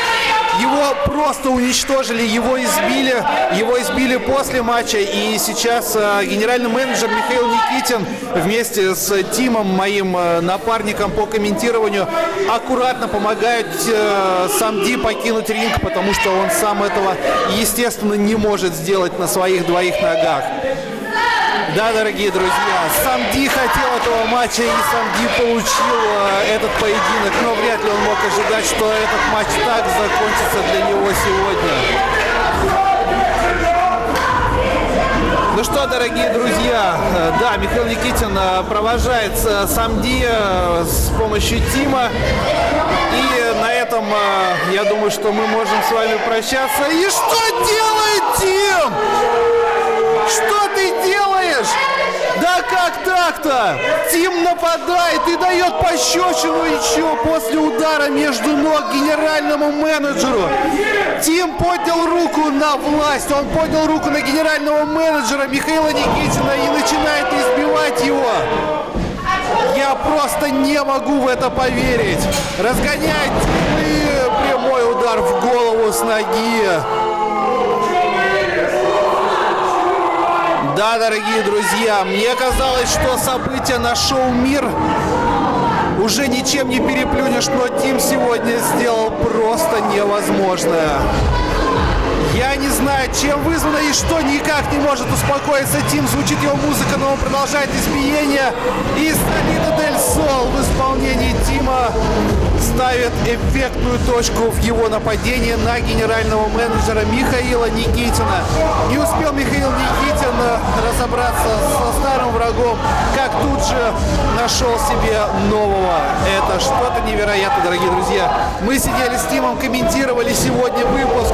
Его просто уничтожили, его избили после матча. И сейчас генеральный менеджер Михаил Никитин вместе с Тимом, моим напарником по комментированию, аккуратно помогают Самди покинуть ринг, потому что он сам этого, естественно, не может сделать на своих двоих ногах. Да, дорогие друзья, Самди хотел этого матча, и Самди получил этот поединок, но вряд ли он мог ожидать, что этот матч так закончится для него сегодня. Ну что, дорогие друзья, да, Михаил Никитин провожает Самди с помощью Тима. И на этом, я думаю, что мы можем с вами прощаться. И что делает Тим? Что ты делаешь? Да как так-то? Тим нападает и дает пощечину еще после удара между ног генеральному менеджеру. Тим поднял руку на власть, он поднял руку на генерального менеджера Михаила Никитина и начинает избивать его. Я просто не могу в это поверить. Разгоняет и прямой удар в голову с ноги. Да, дорогие друзья, мне казалось, что события на шоу «Мир» уже ничем не переплюнешь, но Тим сегодня сделал просто невозможное. Я не знаю, чем вызвано и что никак не может успокоиться Тим. Звучит его музыка, но он продолжает избиение. И Salido del Sol в исполнении Тима ставит эффектную точку в его нападении на генерального менеджера Михаила Никитина. Не успел Михаил Никитин разобраться со старым врагом, как тут же нашел себе нового. Это что-то невероятно, дорогие друзья. Мы сидели с Тимом, комментировали сегодня выпуск.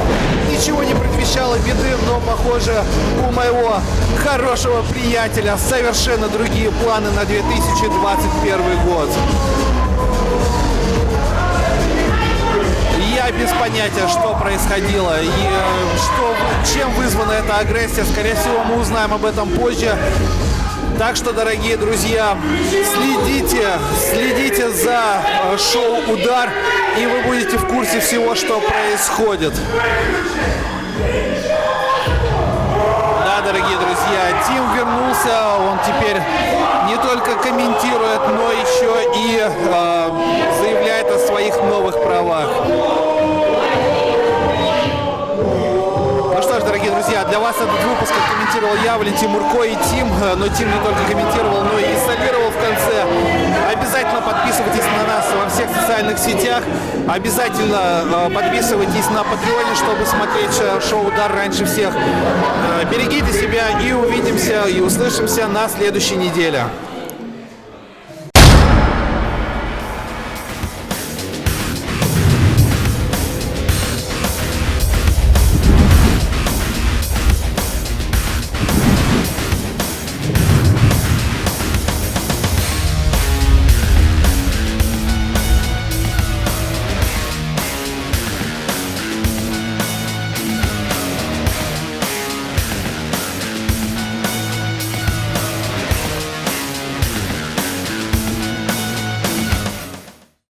Ничего не предвещало беды, но, похоже, у моего хорошего приятеля совершенно другие планы на 2021 год. Я без понятия, что происходило и чем вызвана эта агрессия. Скорее всего, мы узнаем об этом позже. Так что, дорогие друзья, следите за шоу «Удар», и вы будете в курсе всего, что происходит. Да, дорогие друзья, Тим вернулся, он теперь не только комментирует, но еще и заявляет о своих новых правах. Ну что ж, дорогие друзья, для вас этот выпуск комментировал я, Валентин Мурко, и Тим. Но Тим не только комментировал, но и инсталлировал в конце. Обязательно подписывайтесь на нас во всех социальных сетях. Обязательно подписывайтесь на Патреоне, чтобы смотреть шоу «Удар» раньше всех. Берегите себя и увидимся, и услышимся на следующей неделе.